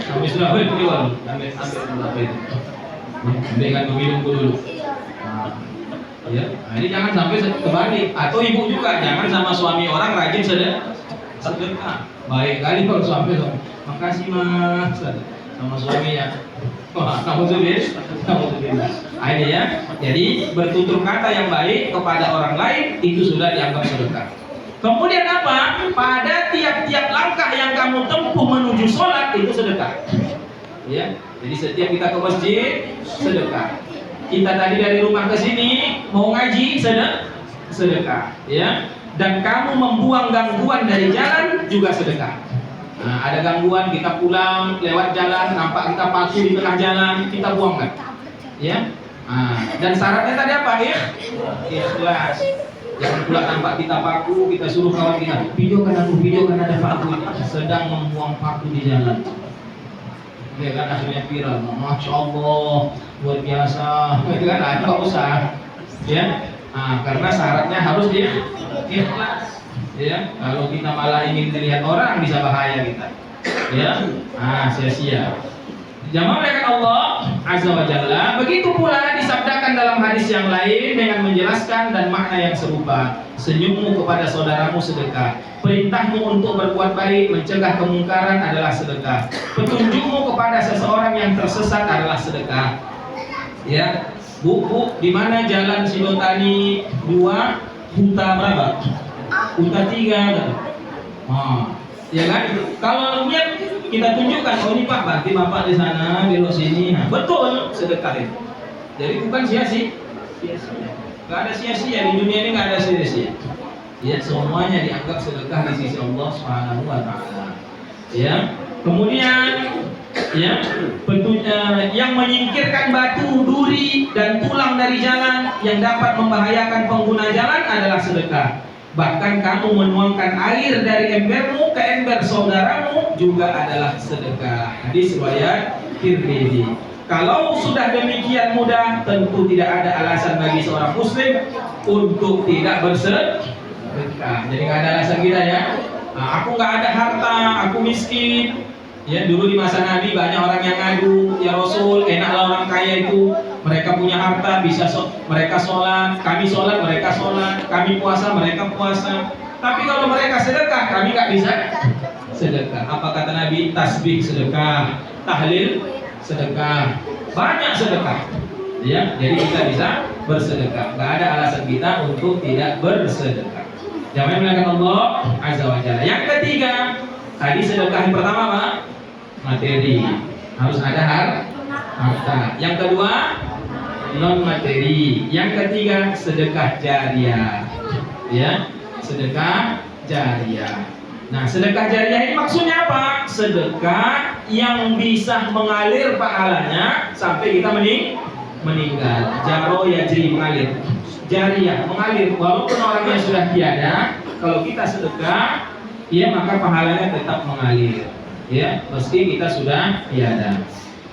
sama istri awak itu ambil minum dulu. Ya, nah, ini jangan sampai kebalik. Atau ibu juga jangan sama suami orang rajin sedekah. Baik kali kalau suami makasih mas sama suami ya. Wah, kamu sudah. Ini ya. Jadi bertutur kata yang baik kepada orang lain itu sudah dianggap sedekah. Kemudian apa? Pada tiap-tiap langkah yang kamu tempuh menuju sholat itu sedekah. Ya. Jadi setiap kita ke masjid sedekah. Kita tadi dari rumah ke sini mau ngaji sedekah, ya. Dan kamu membuang gangguan dari jalan juga sedekah. Nah, ada gangguan kita pulang lewat jalan, nampak kita paku di tengah jalan, kita buang kan? Ya. Nah, dan syaratnya tadi apa ya? Ikhlas. Jangan pula nampak kita paku, kita suruh kawan kita videokan ada paku sedang membuang paku di jalan. Ya kan akhirnya viral, masya Allah, luar biasa, kan ada usah, ya. Nah, karena syaratnya harus ikhlas, ya. Kalau kita malah ingin dilihat orang bisa bahaya kita, ya. Nah, sia-sia. Jamaah melakukan Allah Azza wa Jalla. Begitu pula disabdakan dalam hadis yang lain dengan menjelaskan dan makna yang serupa. Senyummu kepada saudaramu sedekah. Perintahmu untuk berbuat baik, mencegah kemungkaran adalah sedekah. Petunjukmu kepada seseorang yang tersesat adalah sedekah. Ya, bu, di mana jalan Sidotani 2, Huta berapa? Huta 3. Ya kan? Kalau lihat kita tunjukkan, oh ini Pak, berarti Bapak di sana, belok sini. Nah, betul, sedekah itu. Jadi bukan sia-sia. Gak ada sia-sia di dunia ini, gak ada sia-sia. Ya, semuanya dianggap sedekah di sisi Allah Subhanahu wa taala. Ya. Kemudian ya, yang menyingkirkan batu, duri dan tulang dari jalan yang dapat membahayakan pengguna jalan adalah sedekah. Bahkan kamu menuangkan air dari embermu ke ember saudaramu juga adalah sedekah. Hadis riwayat Tirmidzi. Kalau sudah demikian mudah, tentu tidak ada alasan bagi seorang muslim untuk tidak bersedekah. Jadi nggak ada alasan kita ya. Nah, aku nggak ada harta, aku miskin. Ya, dulu di masa Nabi banyak orang yang ngadu, ya Rasul, enaklah orang kaya itu, mereka punya harta, bisa mereka sholat, kami sholat, mereka sholat, kami puasa, mereka puasa. Tapi kalau mereka sedekah, kami nggak bisa sedekah. Apa kata Nabi? Tasbih sedekah, tahlil sedekah, banyak sedekah. Ya, jadi kita bisa bersedekah. Nggak ada alasan kita untuk tidak bersedekah. Jangan melakukan Allah Azza wa Jalla. Yang ketiga, tadi sedekah yang pertama apa? Materi, harus ada harta. Yang kedua non materi. Yang ketiga sedekah jariah. Ya, sedekah jariah. Nah, sedekah jariah ini maksudnya apa? Sedekah yang bisa mengalir pahalanya sampai kita meninggal. Jaro yajri, mengalir. Jariah, mengalir walaupun orangnya sudah tiada. Kalau kita sedekah, ya maka pahalanya tetap mengalir. Ya, meski kita sudah tiada.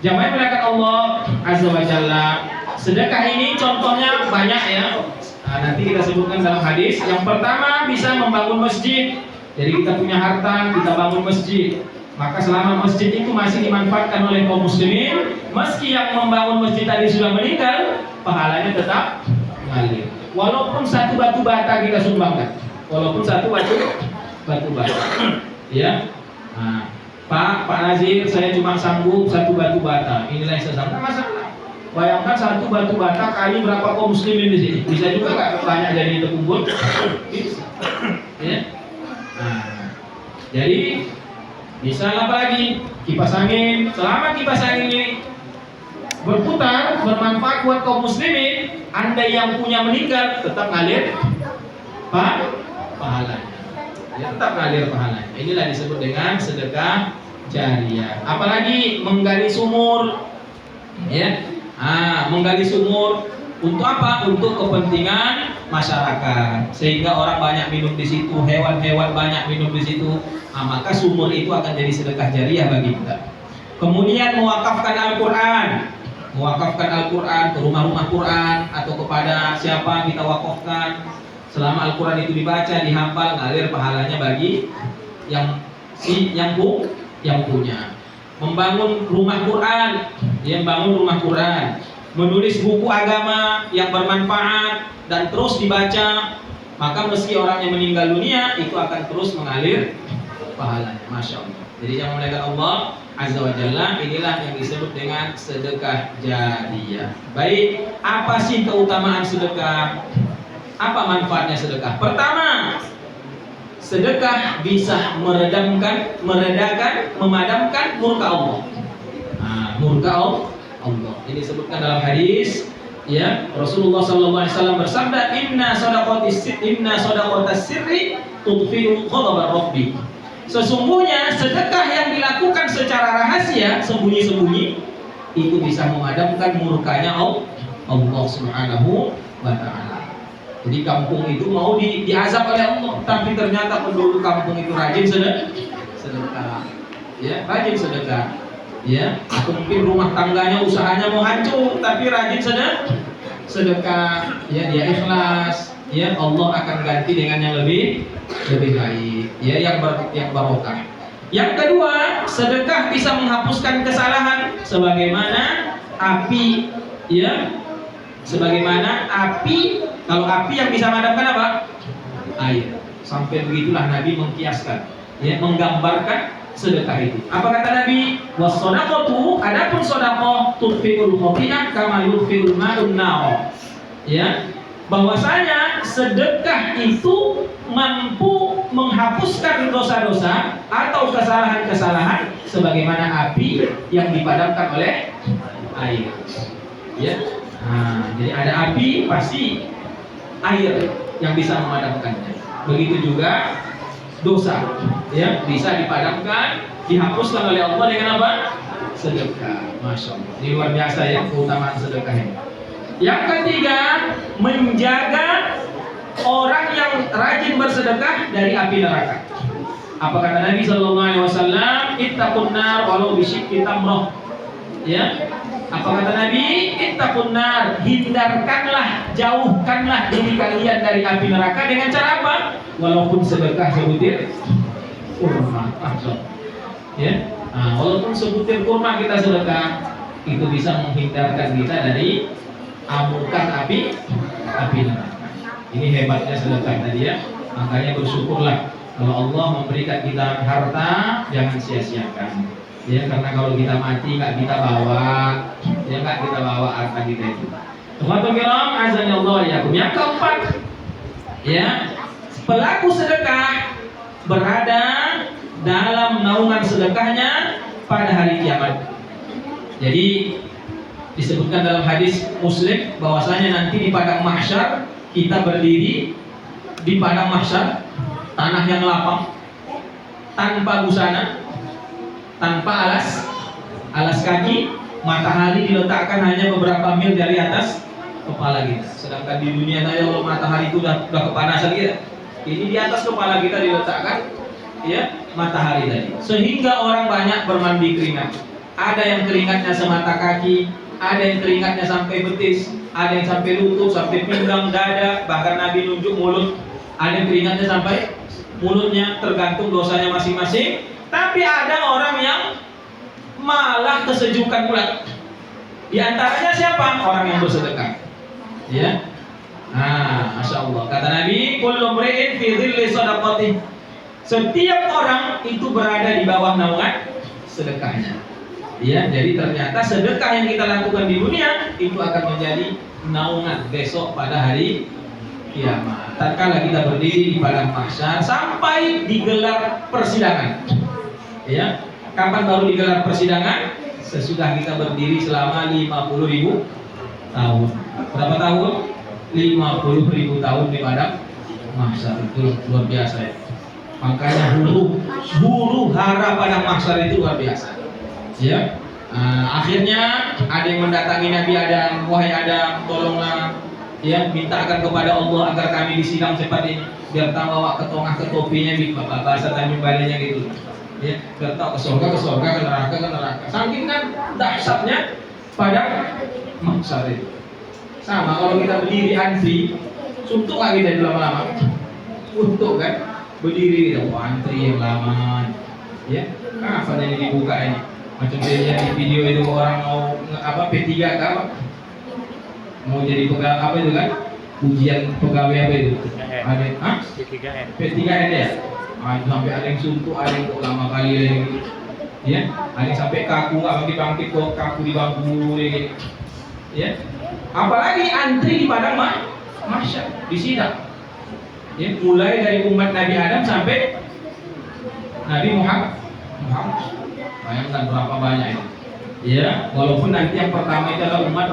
Jamaah melakukan Allah Azza wa Jalla. Sedekah ini contohnya banyak ya. Nah, nanti kita sebutkan dalam hadis. Yang pertama bisa membangun masjid. Jadi kita punya harta, kita bangun masjid. Maka selama masjid itu masih dimanfaatkan oleh kaum muslimin, meski yang membangun masjid tadi sudah meninggal, pahalanya tetap mengalir. Walaupun satu batu bata kita sumbangkan. Walaupun satu batu bata. Ya. Nah, Pak Nazir, saya cuma sanggup satu batu bata. Inilah yang saya sanggup. Masalah. Bayangkan satu batu bata kali berapa kaum muslimin di sini. Bisa juga nggak banyak jadi terkumpul? Bisa. Ya. Nah, jadi bisa apa lagi? Kipas angin. Selama kipas angin ini berputar, bermanfaat buat kaum muslimin, Anda yang punya meninggal tetap ngalir pahalanya. Ya, tetap ngalir pahalanya. Inilah disebut dengan sedekah jariah. Apalagi menggali sumur, ya, menggali sumur untuk apa? Untuk kepentingan masyarakat, sehingga orang banyak minum di situ, hewan-hewan banyak minum di situ. Maka sumur itu akan jadi sedekah jariah bagi kita. Kemudian mewakafkan Al-Quran, ke rumah-rumah Quran atau kepada siapa kita wakafkan. Selama Al-Quran itu dibaca, dihafal, ngalir pahalanya bagi yang punya. Membangun rumah Quran, menulis buku agama yang bermanfaat dan terus dibaca, maka meski orangnya meninggal dunia, itu akan terus mengalir pahalanya. Masya Allah. Jadi yang memuliakan Allah Azza wa Jalla, inilah yang disebut dengan sedekah jariah. Baik, apa sih keutamaan sedekah? Apa manfaatnya sedekah? Pertama, sedekah bisa memadamkan murka Allah. Murka Allah. Ini disebutkan dalam hadis, ya, Rasulullah SAW bersabda, Inna sadaqatas sirri tudfi'u ghadab rabbi. Sesungguhnya sedekah yang dilakukan secara rahasia, sembunyi-sembunyi, itu bisa memadamkan murkanya Allah Subhanahu wa Ta'ala. Jadi kampung itu mau diazab oleh Allah, tapi ternyata penduduk kampung itu rajin sedekah. Ya, rajin sedekah. Ya, atau mungkin rumah tangganya, usahanya mau hancur, tapi rajin sedekah. Ya, dia ikhlas. Ya, Allah akan ganti dengan yang lebih baik. Ya, yang barokah. Yang kedua, sedekah bisa menghapuskan kesalahan, sebagaimana api. Ya, sebagaimana api. Kalau api yang bisa memadamkan apa? Air. Sampai begitulah Nabi mengkiaskan, ya, menggambarkan sedekah itu. Apa kata Nabi? Was-shadaqatu, adapun sedekah tudfi'ul khati'ah kama yudfi'ul ma'un nar. Ya, bahwasanya sedekah itu mampu menghapuskan dosa-dosa atau kesalahan-kesalahan sebagaimana api yang dipadamkan oleh air. Ya. Jadi ada api, pasti air yang bisa memadamkannya. Begitu juga dosa, ya, bisa dipadamkan, dihapuskan oleh Allah dengan apa? Sedekah. Masya Allah. Ini luar biasa ya keutamaan sedekah ini. Yang ketiga, menjaga orang yang rajin bersedekah dari api neraka. Apa kata Nabi Sallallahu Alaihi Wasallam? Ittaqun nar walau bisyikki tamrah. Ya. Apa kata Nabi? Ittaqun nar, hindarkanlah, jauhkanlah diri kalian dari api neraka dengan cara apa? Walaupun sedekah sebutir kurma. Ya. Nah, walaupun sebutir kurma kita sedekah, itu bisa menghindarkan kita dari amukan api neraka. Ini hebatnya sedekah tadi ya. Makanya bersyukurlah kalau Allah memberikan kita harta, jangan sia-siakan. Ya, karena kalau kita mati nggak kita bawa, ya nggak kita bawa harta kita itu. Teman-teman kiram, azan Allah ya. Yang keempat, ya, pelaku sedekah berada dalam naungan sedekahnya pada hari kiamat. Jadi disebutkan dalam hadis Muslim bahwasanya nanti di padang mahsyar kita berdiri di padang mahsyar, tanah yang lapang, tanpa busana, tanpa alas kaki, matahari diletakkan hanya beberapa mil dari atas kepala kita. Sedangkan di dunia saya kalau matahari itu udah kepanasan kita, ini di atas kepala kita diletakkan ya matahari tadi, sehingga orang banyak bermandi keringat. Ada yang keringatnya semata kaki, ada yang keringatnya sampai betis, ada yang sampai lutut, sampai pinggang, dada, bahkan Nabi nunjuk mulut. Ada yang keringatnya sampai mulutnya, tergantung dosanya masing-masing. Tapi ada orang yang malah kesejukan pula. Di antaranya siapa? Orang yang bersedekah. Ya. Nah, Masya Allah. Kata Nabi, kullu mri'in fi dhilli shadaqatih. Setiap orang itu berada di bawah naungan sedekahnya. Ya, jadi ternyata sedekah yang kita lakukan di dunia itu akan menjadi naungan besok pada hari kiamat. Tatkala kita berdiri di padang mahsyar sampai digelar persidangan. Ya, kapan baru digelar persidangan? Sesudah kita berdiri selama 50.000 tahun. Berapa tahun? 50.000 tahun di padang mahsyar. Itu luar biasa ya. Makanya huru hara padang mahsyar itu luar biasa. Ya. Akhirnya ada yang mendatangi Nabi Adam, wahai Adam, tolonglah ya, mintakan kepada Allah agar kami disidang cepat ini, biar tahu bawa ke tengah ke topinya di bahasa Tanjung Balainya gitu. Ya, biar tahu ke surga, ke neraka. Saking kan dahsyatnya pada mahsyar itu. Sama kalau kita berdiri antri, suntuk lagi dari lama-lama. Untuk kan berdiri kita antri yang lama. Ya, kapan ini dibuka ini? Macam dia di video itu orang mau apa P3 ke apa? Mau jadi pegawai apa itu kan? Ujian pegawai apa itu? Ada, P3N ya? Itu sampai ada yang suntuk, ada yang kok lama kali lagi, ya? Ada yang sampai kaku nggak bangkit kok kaku di bangku lagi, ya? Apalagi antri di padang mahsyar di sidang, ya? Mulai dari umat Nabi Adam sampai Nabi Muhammad. Bayangkan berapa banyak ini, ya? Walaupun nanti yang pertama itu adalah umat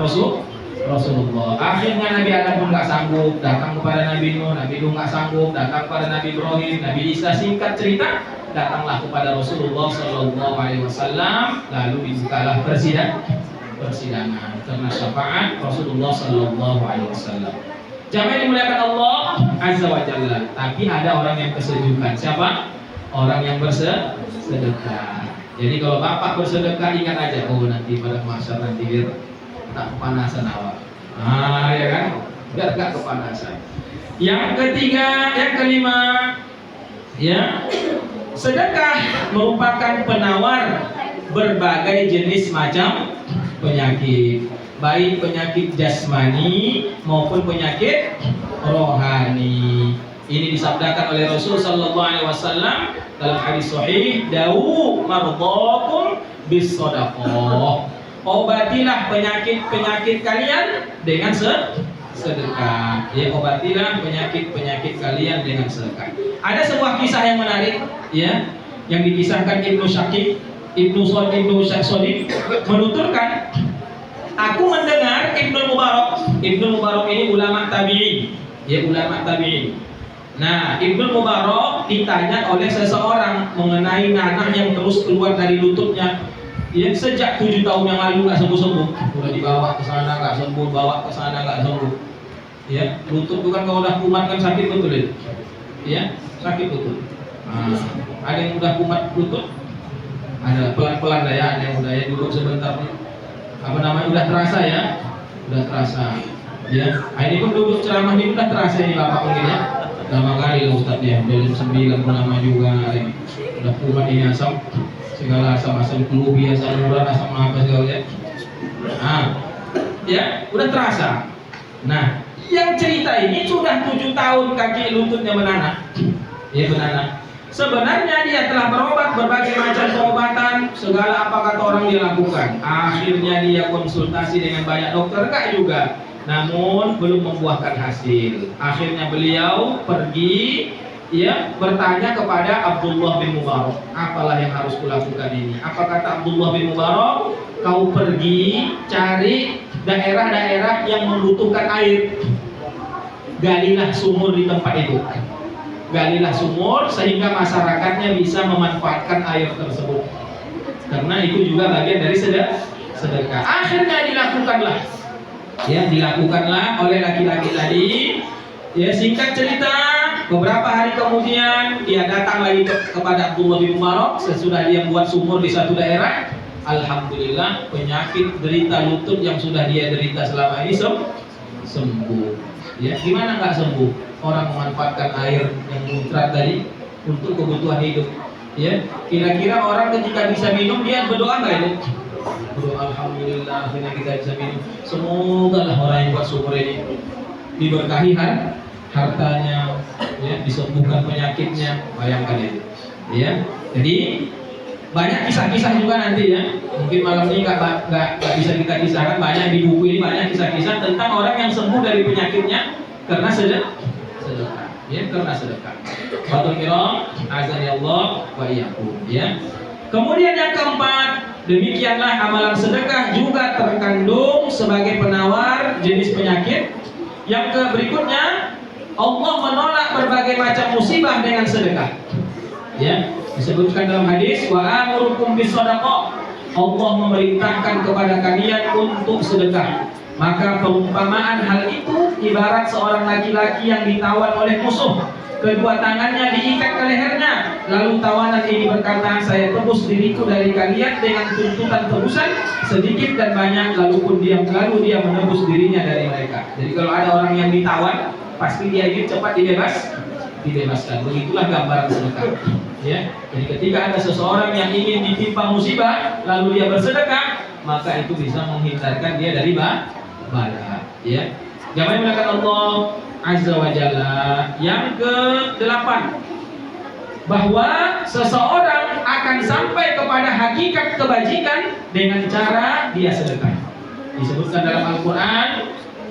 Rasulullah. Akhirnya Nabi Adam pun nggak sanggup, datang kepada Nabi Nuh. Nabi Nuh nggak sanggup, datang kepada Nabi Ibrahim. Nabi Isa, singkat cerita, datanglah kepada Rasulullah Sallallahu Alaihi Wasallam. Lalu dibukalah persidangan karena syafaat Rasulullah Sallallahu Alaihi Wasallam. Jamaah dimuliakan Allah Azza wa Jalla. Tapi ada orang yang kesejukan. Siapa? Orang yang bersedekah. Jadi kalau bapak bersedekah, ingat aja, oh nanti pada masa nanti biar tak kepanasan awak. Ya kan? Biar gak kepanasan. Yang ketiga, yang kelima, ya, sedekah merupakan penawar berbagai jenis macam penyakit, baik penyakit jasmani maupun penyakit rohani. Ini disabdakan oleh Rasul Sallallahu Alaihi Wasallam dalam hadis sahih, "Dawu mardhakum bis shadaqah." Obatilah penyakit kalian dengan sedekah. Ya, obatilah penyakit kalian dengan sedekah. Ada sebuah kisah yang menarik, ya, yang dikisahkan Ibnu Syaqiq menuturkan, aku mendengar Ibnu Mubarak ini ulama tabi'in, ya, ulama tabi'in. Nah, Ibnu Mubarak ditanya oleh seseorang mengenai nanah yang terus keluar dari lututnya. Ya, sejak 7 tahun yang lalu nggak sembuh-sembuh, udah dibawa ke sana nggak sembuh, bawa ke sana nggak sembuh. Ya, lutut itu kan kalau udah kumat kan sakit betul ya. Ya, sakit betul. Nah, ada yang udah kumat lutut, ada pelan-pelan lah ya, ada yang udah ya duduk sebentar nih. Apa namanya udah terasa ya, udah terasa. Ya, ini pun duduk ceramah ini udah terasa ini bapak mungkin ya. Lama kali lah Ustadz ya, dari 9 lama juga ya. Udah kumat ini asam, segala asam kelubi, asam urat, asam apa segala ya. Nah, ya udah terasa. Nah, yang cerita ini sudah 7 tahun kaki lututnya menanah. Ya menanah. Sebenarnya dia telah berobat berbagai macam pengobatan, segala apa kata orang dia lakukan. Akhirnya dia konsultasi dengan banyak dokter, enggak juga. Namun belum membuahkan hasil. Akhirnya beliau pergi ya bertanya kepada Abdullah bin Mubarak, apalah yang harus kulakukan ini? Apa kata Abdullah bin Mubarak? Kau pergi cari daerah-daerah yang membutuhkan air. Galilah sumur di tempat itu. Galilah sumur sehingga masyarakatnya bisa memanfaatkan air tersebut. Karena itu juga bagian dari sedekah. Akhirnya dilakukanlah. Ya, dilakukanlah oleh laki-laki tadi. Ya, singkat cerita, beberapa hari kemudian dia datang lagi kepada Abdullah bin Mubarak sesudah dia buat sumur di satu daerah. Alhamdulillah, penyakit derita lutut yang sudah dia derita selama ini sembuh. Ya, gimana nggak sembuh? Orang memanfaatkan air yang muncrat tadi untuk kebutuhan hidup. Ya, kira-kira orang ketika bisa minum dia berdoa nggak itu? Berdoa alhamdulillah akhirnya kita bisa minum. Semoga lah orang yang buat sumur ini diberkahi hartanya, ya, disembuhkan penyakitnya. Bayangkan itu. Ya, jadi banyak kisah-kisah juga nanti ya. Mungkin malam ini nggak bisa kita kisahkan, banyak di buku ini banyak kisah-kisah tentang orang yang sembuh dari penyakitnya karena sedekah. Ya, karena sedekah. Fatul kiram, azan ya Allah wa iyyakum. Ya. Kemudian yang keempat, demikianlah amalan sedekah juga terkandung sebagai penawar jenis penyakit. Yang berikutnya, Allah menolak berbagai macam musibah dengan sedekah. Ya, disebutkan dalam hadis wa amurukum bisadaqah. Allah memerintahkan kepada kalian untuk sedekah. Maka perumpamaan hal itu ibarat seorang laki-laki yang ditawan oleh musuh. Kedua tangannya diikat ke lehernya. Lalu tawanan ini berkata, saya tebus diriku dari kalian dengan tuntutan tebusan sedikit dan banyak. Lalu dia menebus dirinya dari mereka. Jadi kalau ada orang yang ditawan, pasti dia ingin cepat dibebaskan. Begitulah gambaran sedekah. Ya. Jadi ketika ada seseorang yang ingin ditimpa musibah, lalu dia bersedekah, maka itu bisa menghindarkan dia dari bala. Ya. Jamaah mulakan Allah Azza wa Jalla. Yang ke-8, bahwa seseorang akan sampai kepada hakikat kebajikan dengan cara dia sedekah. Disebutkan dalam Al-Quran,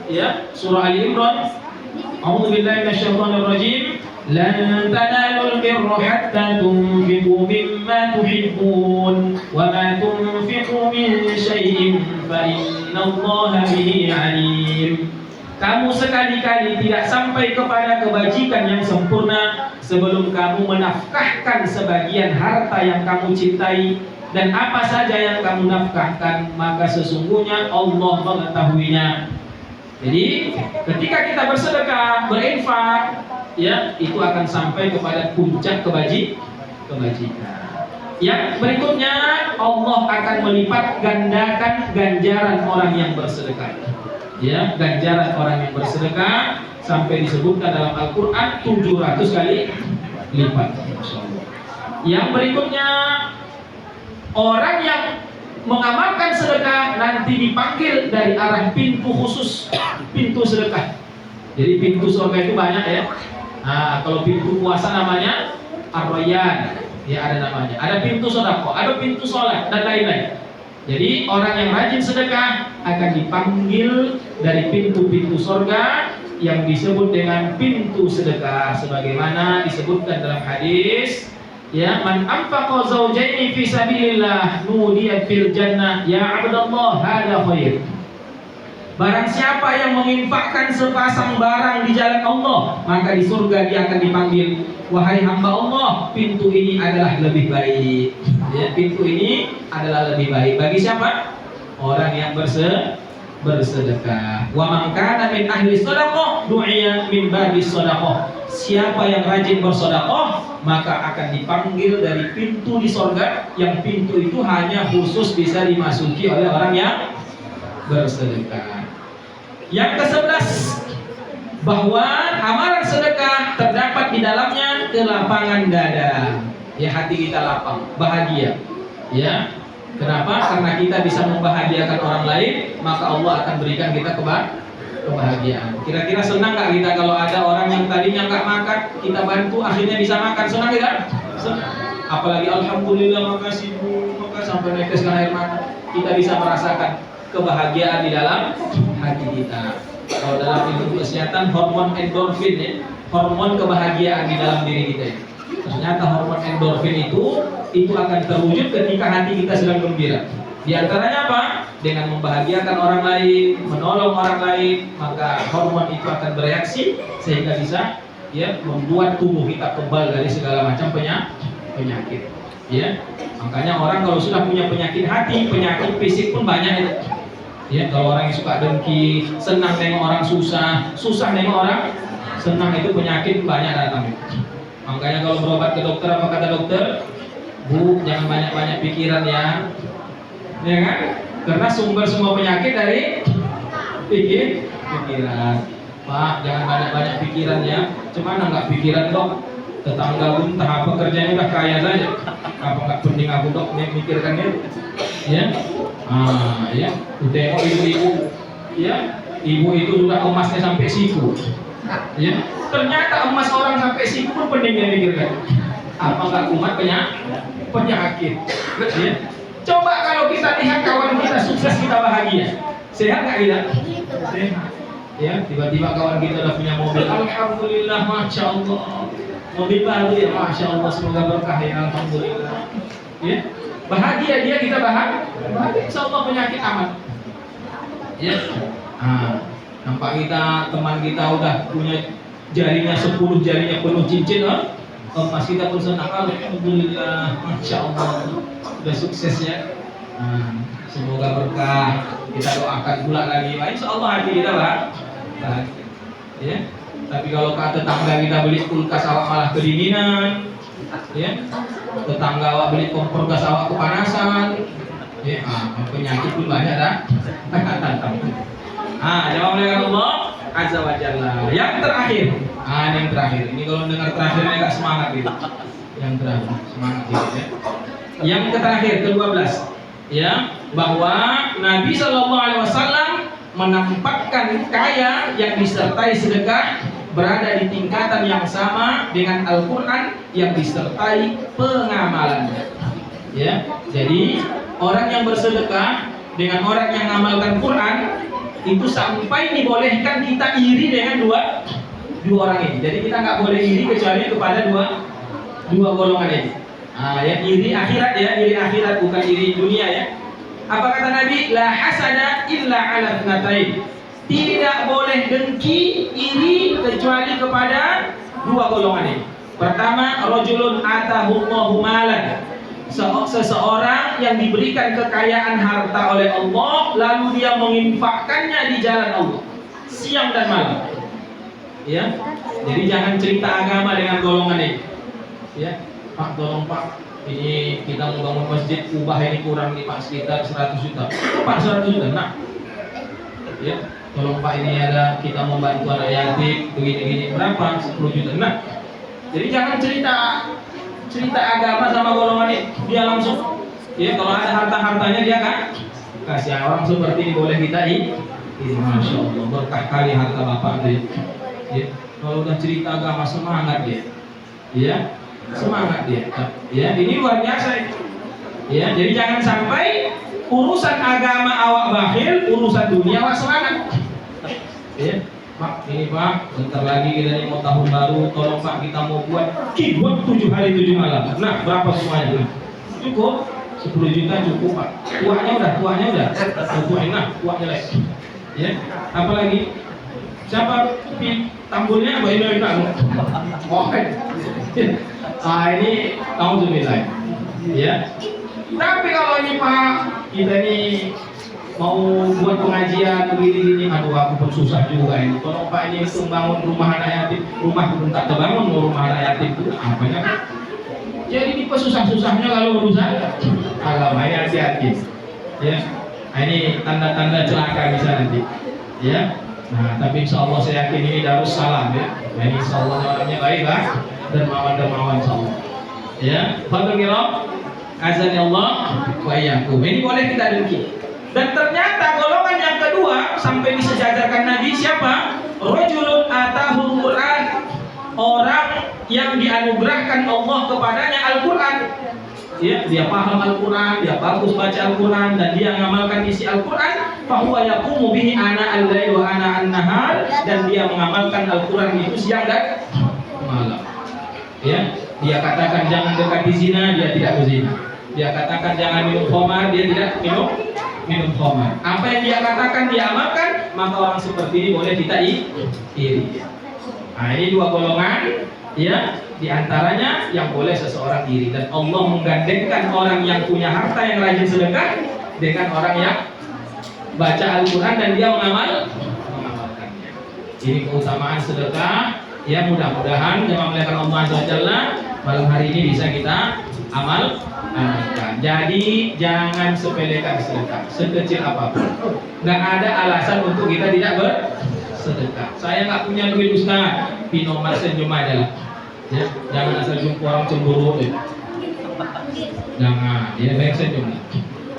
ya, surah Ali Imran, A'udzu billahi minasyaitonir rajim. Lan tanalul birra hatta tunfiqu mimma tuhibbun wa ma tunfiqu min syai'in fa innallaha bihi 'alim. Kamu sekali-kali tidak sampai kepada kebajikan yang sempurna sebelum kamu menafkahkan sebagian harta yang kamu cintai, dan apa saja yang kamu nafkahkan maka sesungguhnya Allah mengetahuinya. Jadi ketika kita bersedekah, berinfak, ya, itu akan sampai kepada puncak kebajikan. Yang berikutnya, Allah akan melipat gandakan ganjaran orang yang bersedekah. Ya, ganjaran orang yang bersedekah sampai disebutkan dalam Al-Quran 700 kali lipat. Yang berikutnya, orang yang mengamalkan sedekah nanti dipanggil dari arah pintu khusus, pintu sedekah. Jadi pintu surga itu banyak ya. Nah, kalau pintu puasa namanya Ar-Rayyan, ya ada namanya. Ada pintu sedekah, ada pintu sholat dan lain-lain. Jadi orang yang rajin sedekah akan dipanggil dari pintu-pintu surga yang disebut dengan pintu sedekah, sebagaimana disebutkan dalam hadis, ya, man anfaqa zawjaini fi sabilillah nudiya fil jannah ya abdallah hada khair. Barang siapa yang menginfakkan sepasang barang di jalan Allah, maka di surga dia akan dipanggil, wahai hamba Allah, pintu ini adalah lebih baik. Ya, pintu ini adalah lebih baik bagi siapa? Orang yang bersedekah. Wa man kana min ahli shadaqah du'iya min babis shadaqah. Siapa yang rajin bersedekah maka akan dipanggil dari pintu di surga, yang pintu itu hanya khusus bisa dimasuki oleh orang yang bersedekah. Yang ke-11, bahwa amalan sedekah terdapat di dalamnya kelapangan dada. Ya, hati kita lapang, bahagia. Ya. Kenapa? Karena kita bisa membahagiakan orang lain, maka Allah akan berikan kita kebahagiaan. Kira-kira senang nggak kita kalau ada orang yang tadinya nggak makan, kita bantu akhirnya bisa makan? Senang tidak? Senang. Apalagi alhamdulillah, makasih Bu, maka sampai neteskan air mata. Kita bisa merasakan kebahagiaan di dalam hati kita. Kalau dalam ilmu kesehatan, hormon endorfin, ya, hormon kebahagiaan di dalam diri kita. Ternyata hormon endorfin itu akan terwujud ketika hati kita sedang gembira. Di antaranya apa? Dengan membahagiakan orang lain, menolong orang lain, maka hormon itu akan bereaksi sehingga bisa, ya, membuat tubuh kita kebal dari segala macam penyakit. Ya, makanya orang kalau sudah punya penyakit hati, penyakit fisik pun banyak itu. Ya, kalau orang yang suka dengki, senang nengok orang susah, susah nengok orang senang, itu penyakit banyak datang. Makanya kalau berobat ke dokter, apa kata dokter? Bu, jangan banyak-banyak pikiran ya. Ya kan? Karena sumber semua penyakit dari pikiran. Pak, jangan banyak-banyak pikiran ya. Cuman nggak pikiran dok? Tetangga pun entah apa kerjanya udah kaya saja. Apa nggak penting aku dok mikirkan itu? Ya, ya. Tengok ibu-ibu, ya, ibu itu sudah emasnya sampai siku. Ya, ternyata emas orang sampai siku pun penting dia mikirkan. Apa nggak kumat penyakit? Ya. Coba kalau kita lihat kawan kita sukses, kita bahagia, sehat nggak kita? Sehat. Ya, tiba-tiba kawan kita udah punya mobil, alhamdulillah, masya Allah, mobil baru ya, masya Allah, semoga berkah ya, alhamdulillah. Ya, bahagia dia, kita bahagia, insya Allah penyakit aman. Ya, nampak kita, teman kita udah punya jarinya 10 jarinya penuh cincin, pas kita pun senang, alhamdulillah, masya Allah, udah sukses ya. Semoga berkah. Kita doakan pula lagi, insya Allah hati kita bahagia. Ya. Tapi kalau tetangga kita beli kulkas, awak malah kedinginan, ya. Tetangga awak beli kompor gas, awak kepanasan, ya. Penyakit pun banyak dah. Jawab oleh Allah Azza wa Jalla. Yang terakhir, yang terakhir. Ini kalau dengar terakhir agak semangat gitu. Yang terakhir, semangat gitu ya. Yang terakhir, ke-12, ya, bahwa Nabi SAW menampakkan kaya yang disertai sedekah berada di tingkatan yang sama dengan Al-Quran yang disertai pengamalannya. Ya, jadi orang yang bersedekah dengan orang yang mengamalkan Quran itu sampai dibolehkan kita iri dengan dua orang ini. Jadi kita nggak boleh iri kecuali kepada dua golongan ini. Ya, iri akhirat, ya, iri akhirat, bukan iri dunia, ya. Apa kata Nabi? La hasada illa ala tsnatain. Tidak boleh dengki, iri kecuali kepada dua golongan ini. Pertama, rajulun atahullahu malan. Seseorang yang diberikan kekayaan harta oleh Allah, lalu dia menginfakkannya di jalan Allah siang dan malam. Ya, jadi jangan cerita agama dengan golongan ini. Ya, Pak, tolong Pak, ini kita mau bangun masjid, ubah ini kurang nih Pak, sekitar 100 juta. Pak, 100 juta, nah. Ya, tolong Pak, ini ada kita mau bantu anak yatim, begini-begini, berapa? 10 juta. Nah, jadi jangan cerita agama sama golongan ini, dia langsung, ya, kalau ada harta-hartanya dia kan kasih. Orang seperti ini boleh kita ini, masya Allah, berkah kali harta bapak dia. Ya, kalau udah cerita agama semangat dia, ya, semangat dia. Ya, ini luar biasa. Ya, jadi jangan sampai urusan agama awak bakhil, urusan dunia awak semangat. Ya. Pak, ini Pak, bentar lagi kita ini mau tahun baru, tolong Pak, kita mau buat keyboard 7 hari 7 malam. Nah, berapa semuanya? Cukup? 10 juta cukup Pak. Tuanya udah. Nah, tuanya lagi. Ya, apalagi siapa tambulnya Mbak Ino kamu? Oh, ini alhamdulillah. Ya. Tapi kalau ini Pak, kita ini mau buat pengajian begini-gini, aduh aku pun susah juga ini. Kalau Pak ini untuk bangun rumah anak yatim, rumah belum tak terbangun, rumah anak yatim itu apanya? Jadi di susah-susahnya lalu urusan agama, ya hati-hati. Ya, ini tanda-tanda celaka bisa nanti. Ya, nah tapi insya Allah saya yakin ini Darussalam ya. Nah, ini insya Allah orangnya baik lah, dermawan insya Allah. Ya, Fadl Kiram, azan Allah wa iyyakum. Ini boleh kita dengki. Dan ternyata golongan yang kedua sampai disejajarkan Nabi siapa? Rajulun atahul Quran, orang yang dianugerahkan Allah kepadanya Al-Quran. Ya, dia paham Al-Quran, dia bagus baca Al-Quran, dan dia mengamalkan isi Al-Quran. Fahuwa yaqumu bihi ana al-lail wa ana an-nahar, dan dia mengamalkan Al-Quran itu siang dan malam. Ya, dia katakan jangan dekati zina, dia tidak berzina. Dia katakan jangan minum khamar, dia tidak minum khamar. Apa yang dia katakan dia amalkan, maka orang seperti ini boleh kita iri. Nah, ini dua golongan, ya, diantaranya yang boleh seseorang iri. Dan Allah menggandengkan orang yang punya harta yang rajin sedekah dengan orang yang baca Al-Quran dan dia mengamalkannya. Ini keutamaan sedekah. Ya, mudah-mudahan jemaah melihat Allah Azza wa Jalla malam hari ini bisa kita amalkan. Jadi jangan sepelekan sedekah sekecil apapun. Nggak ada alasan untuk kita tidak bersedekah. Saya nggak punya duit Ustaz, nomor senyum aja lah. Ya, jangan asal jumpa orang cemburu. Jangan, dia baik senyum lah.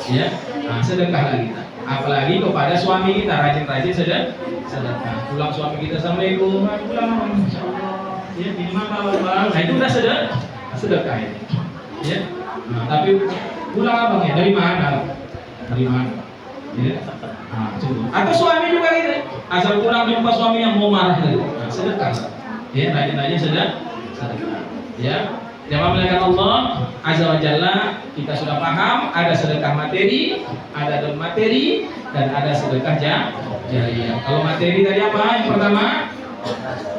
Ya, nah, sedekahlah kita. Apalagi kepada suami kita, rajin-rajin sedekah. Pulang suami kita, assalamualaikum, pulang, insyaallah. Ya, minimal bang. Nah, itu udah sedekah ini. Ya. Nah, tapi pulang abang ya dari mana? Dari mana? Ya. Nah, coba. Atau suami juga gitu. Asal pulang jumpa suami yang mau marah gitu. Nah, sedekah. Ya, rajin-rajin sedekah. Ya. Jamaah melihat Allah Azza wa Jalla, kita sudah paham ada sedekah materi, ada non materi, dan ada sedekah jariyah. Kalau materi tadi apa? Yang pertama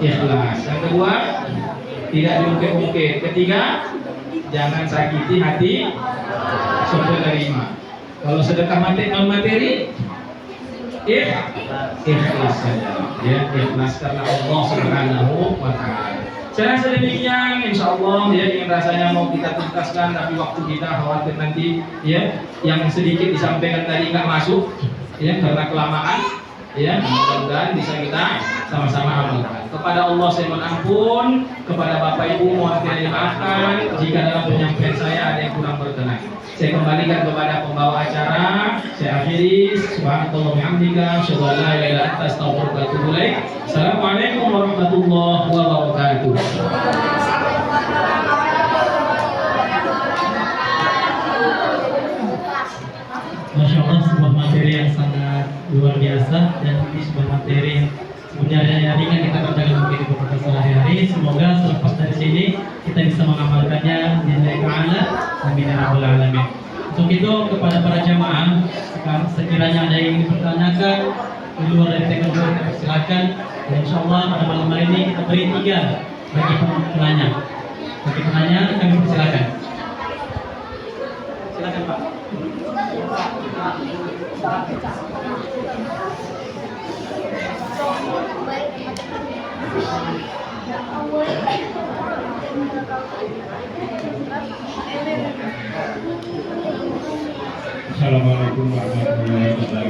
ikhlas. Yang kedua tidak diungkit-ungkit. Ketiga jangan sakiti hati penerima. Kalau sedekah materi non materi ikhlas saja. Ya, ikhlas karena Allah Subhanahu wa Ta'ala. Saya rasa demikian, insya Allah ya, ingin rasanya mau kita tuntaskan, tapi waktu kita khawatir nanti ya yang sedikit disampaikan tadi nggak masuk ya karena kelamaan ya. Mudah-mudahan bisa kita sama-sama amalkan. Kepada Allah saya mohon ampun, kepada Bapak Ibu mohon kiranya dimaafkan jika dalam penyampaian saya ada yang kurang berkenan. Saya kembalikan kepada pembawa acara. Saya akhiri, subhanallah wa bihamdika, asyhadu an la ilaha illa anta, astaghfiruka wa atubu ilaik. Assalamualaikum warahmatullahi wabarakatuh. Masya Allah, sebuah materi yang sangat luar biasa, dan ini sebuah materi yang sebenarnya ringan kita kerjakan mungkin di beberapa sehari-hari. Semoga selepas dari sini kita bisa mengamalkannya lillahi ta'ala, amin ya rabbal alamin. Untuk itu kepada para jamaah, sekiranya ada yang ingin dipertanyakan di luar dari tema kita silakan. Dan insya Allah pada malam hari ini kita beri 3 bagi penanya. Bagi penanya kami persilakan. Silakan Pak. Assalamualaikum warahmatullahi wabarakatuh.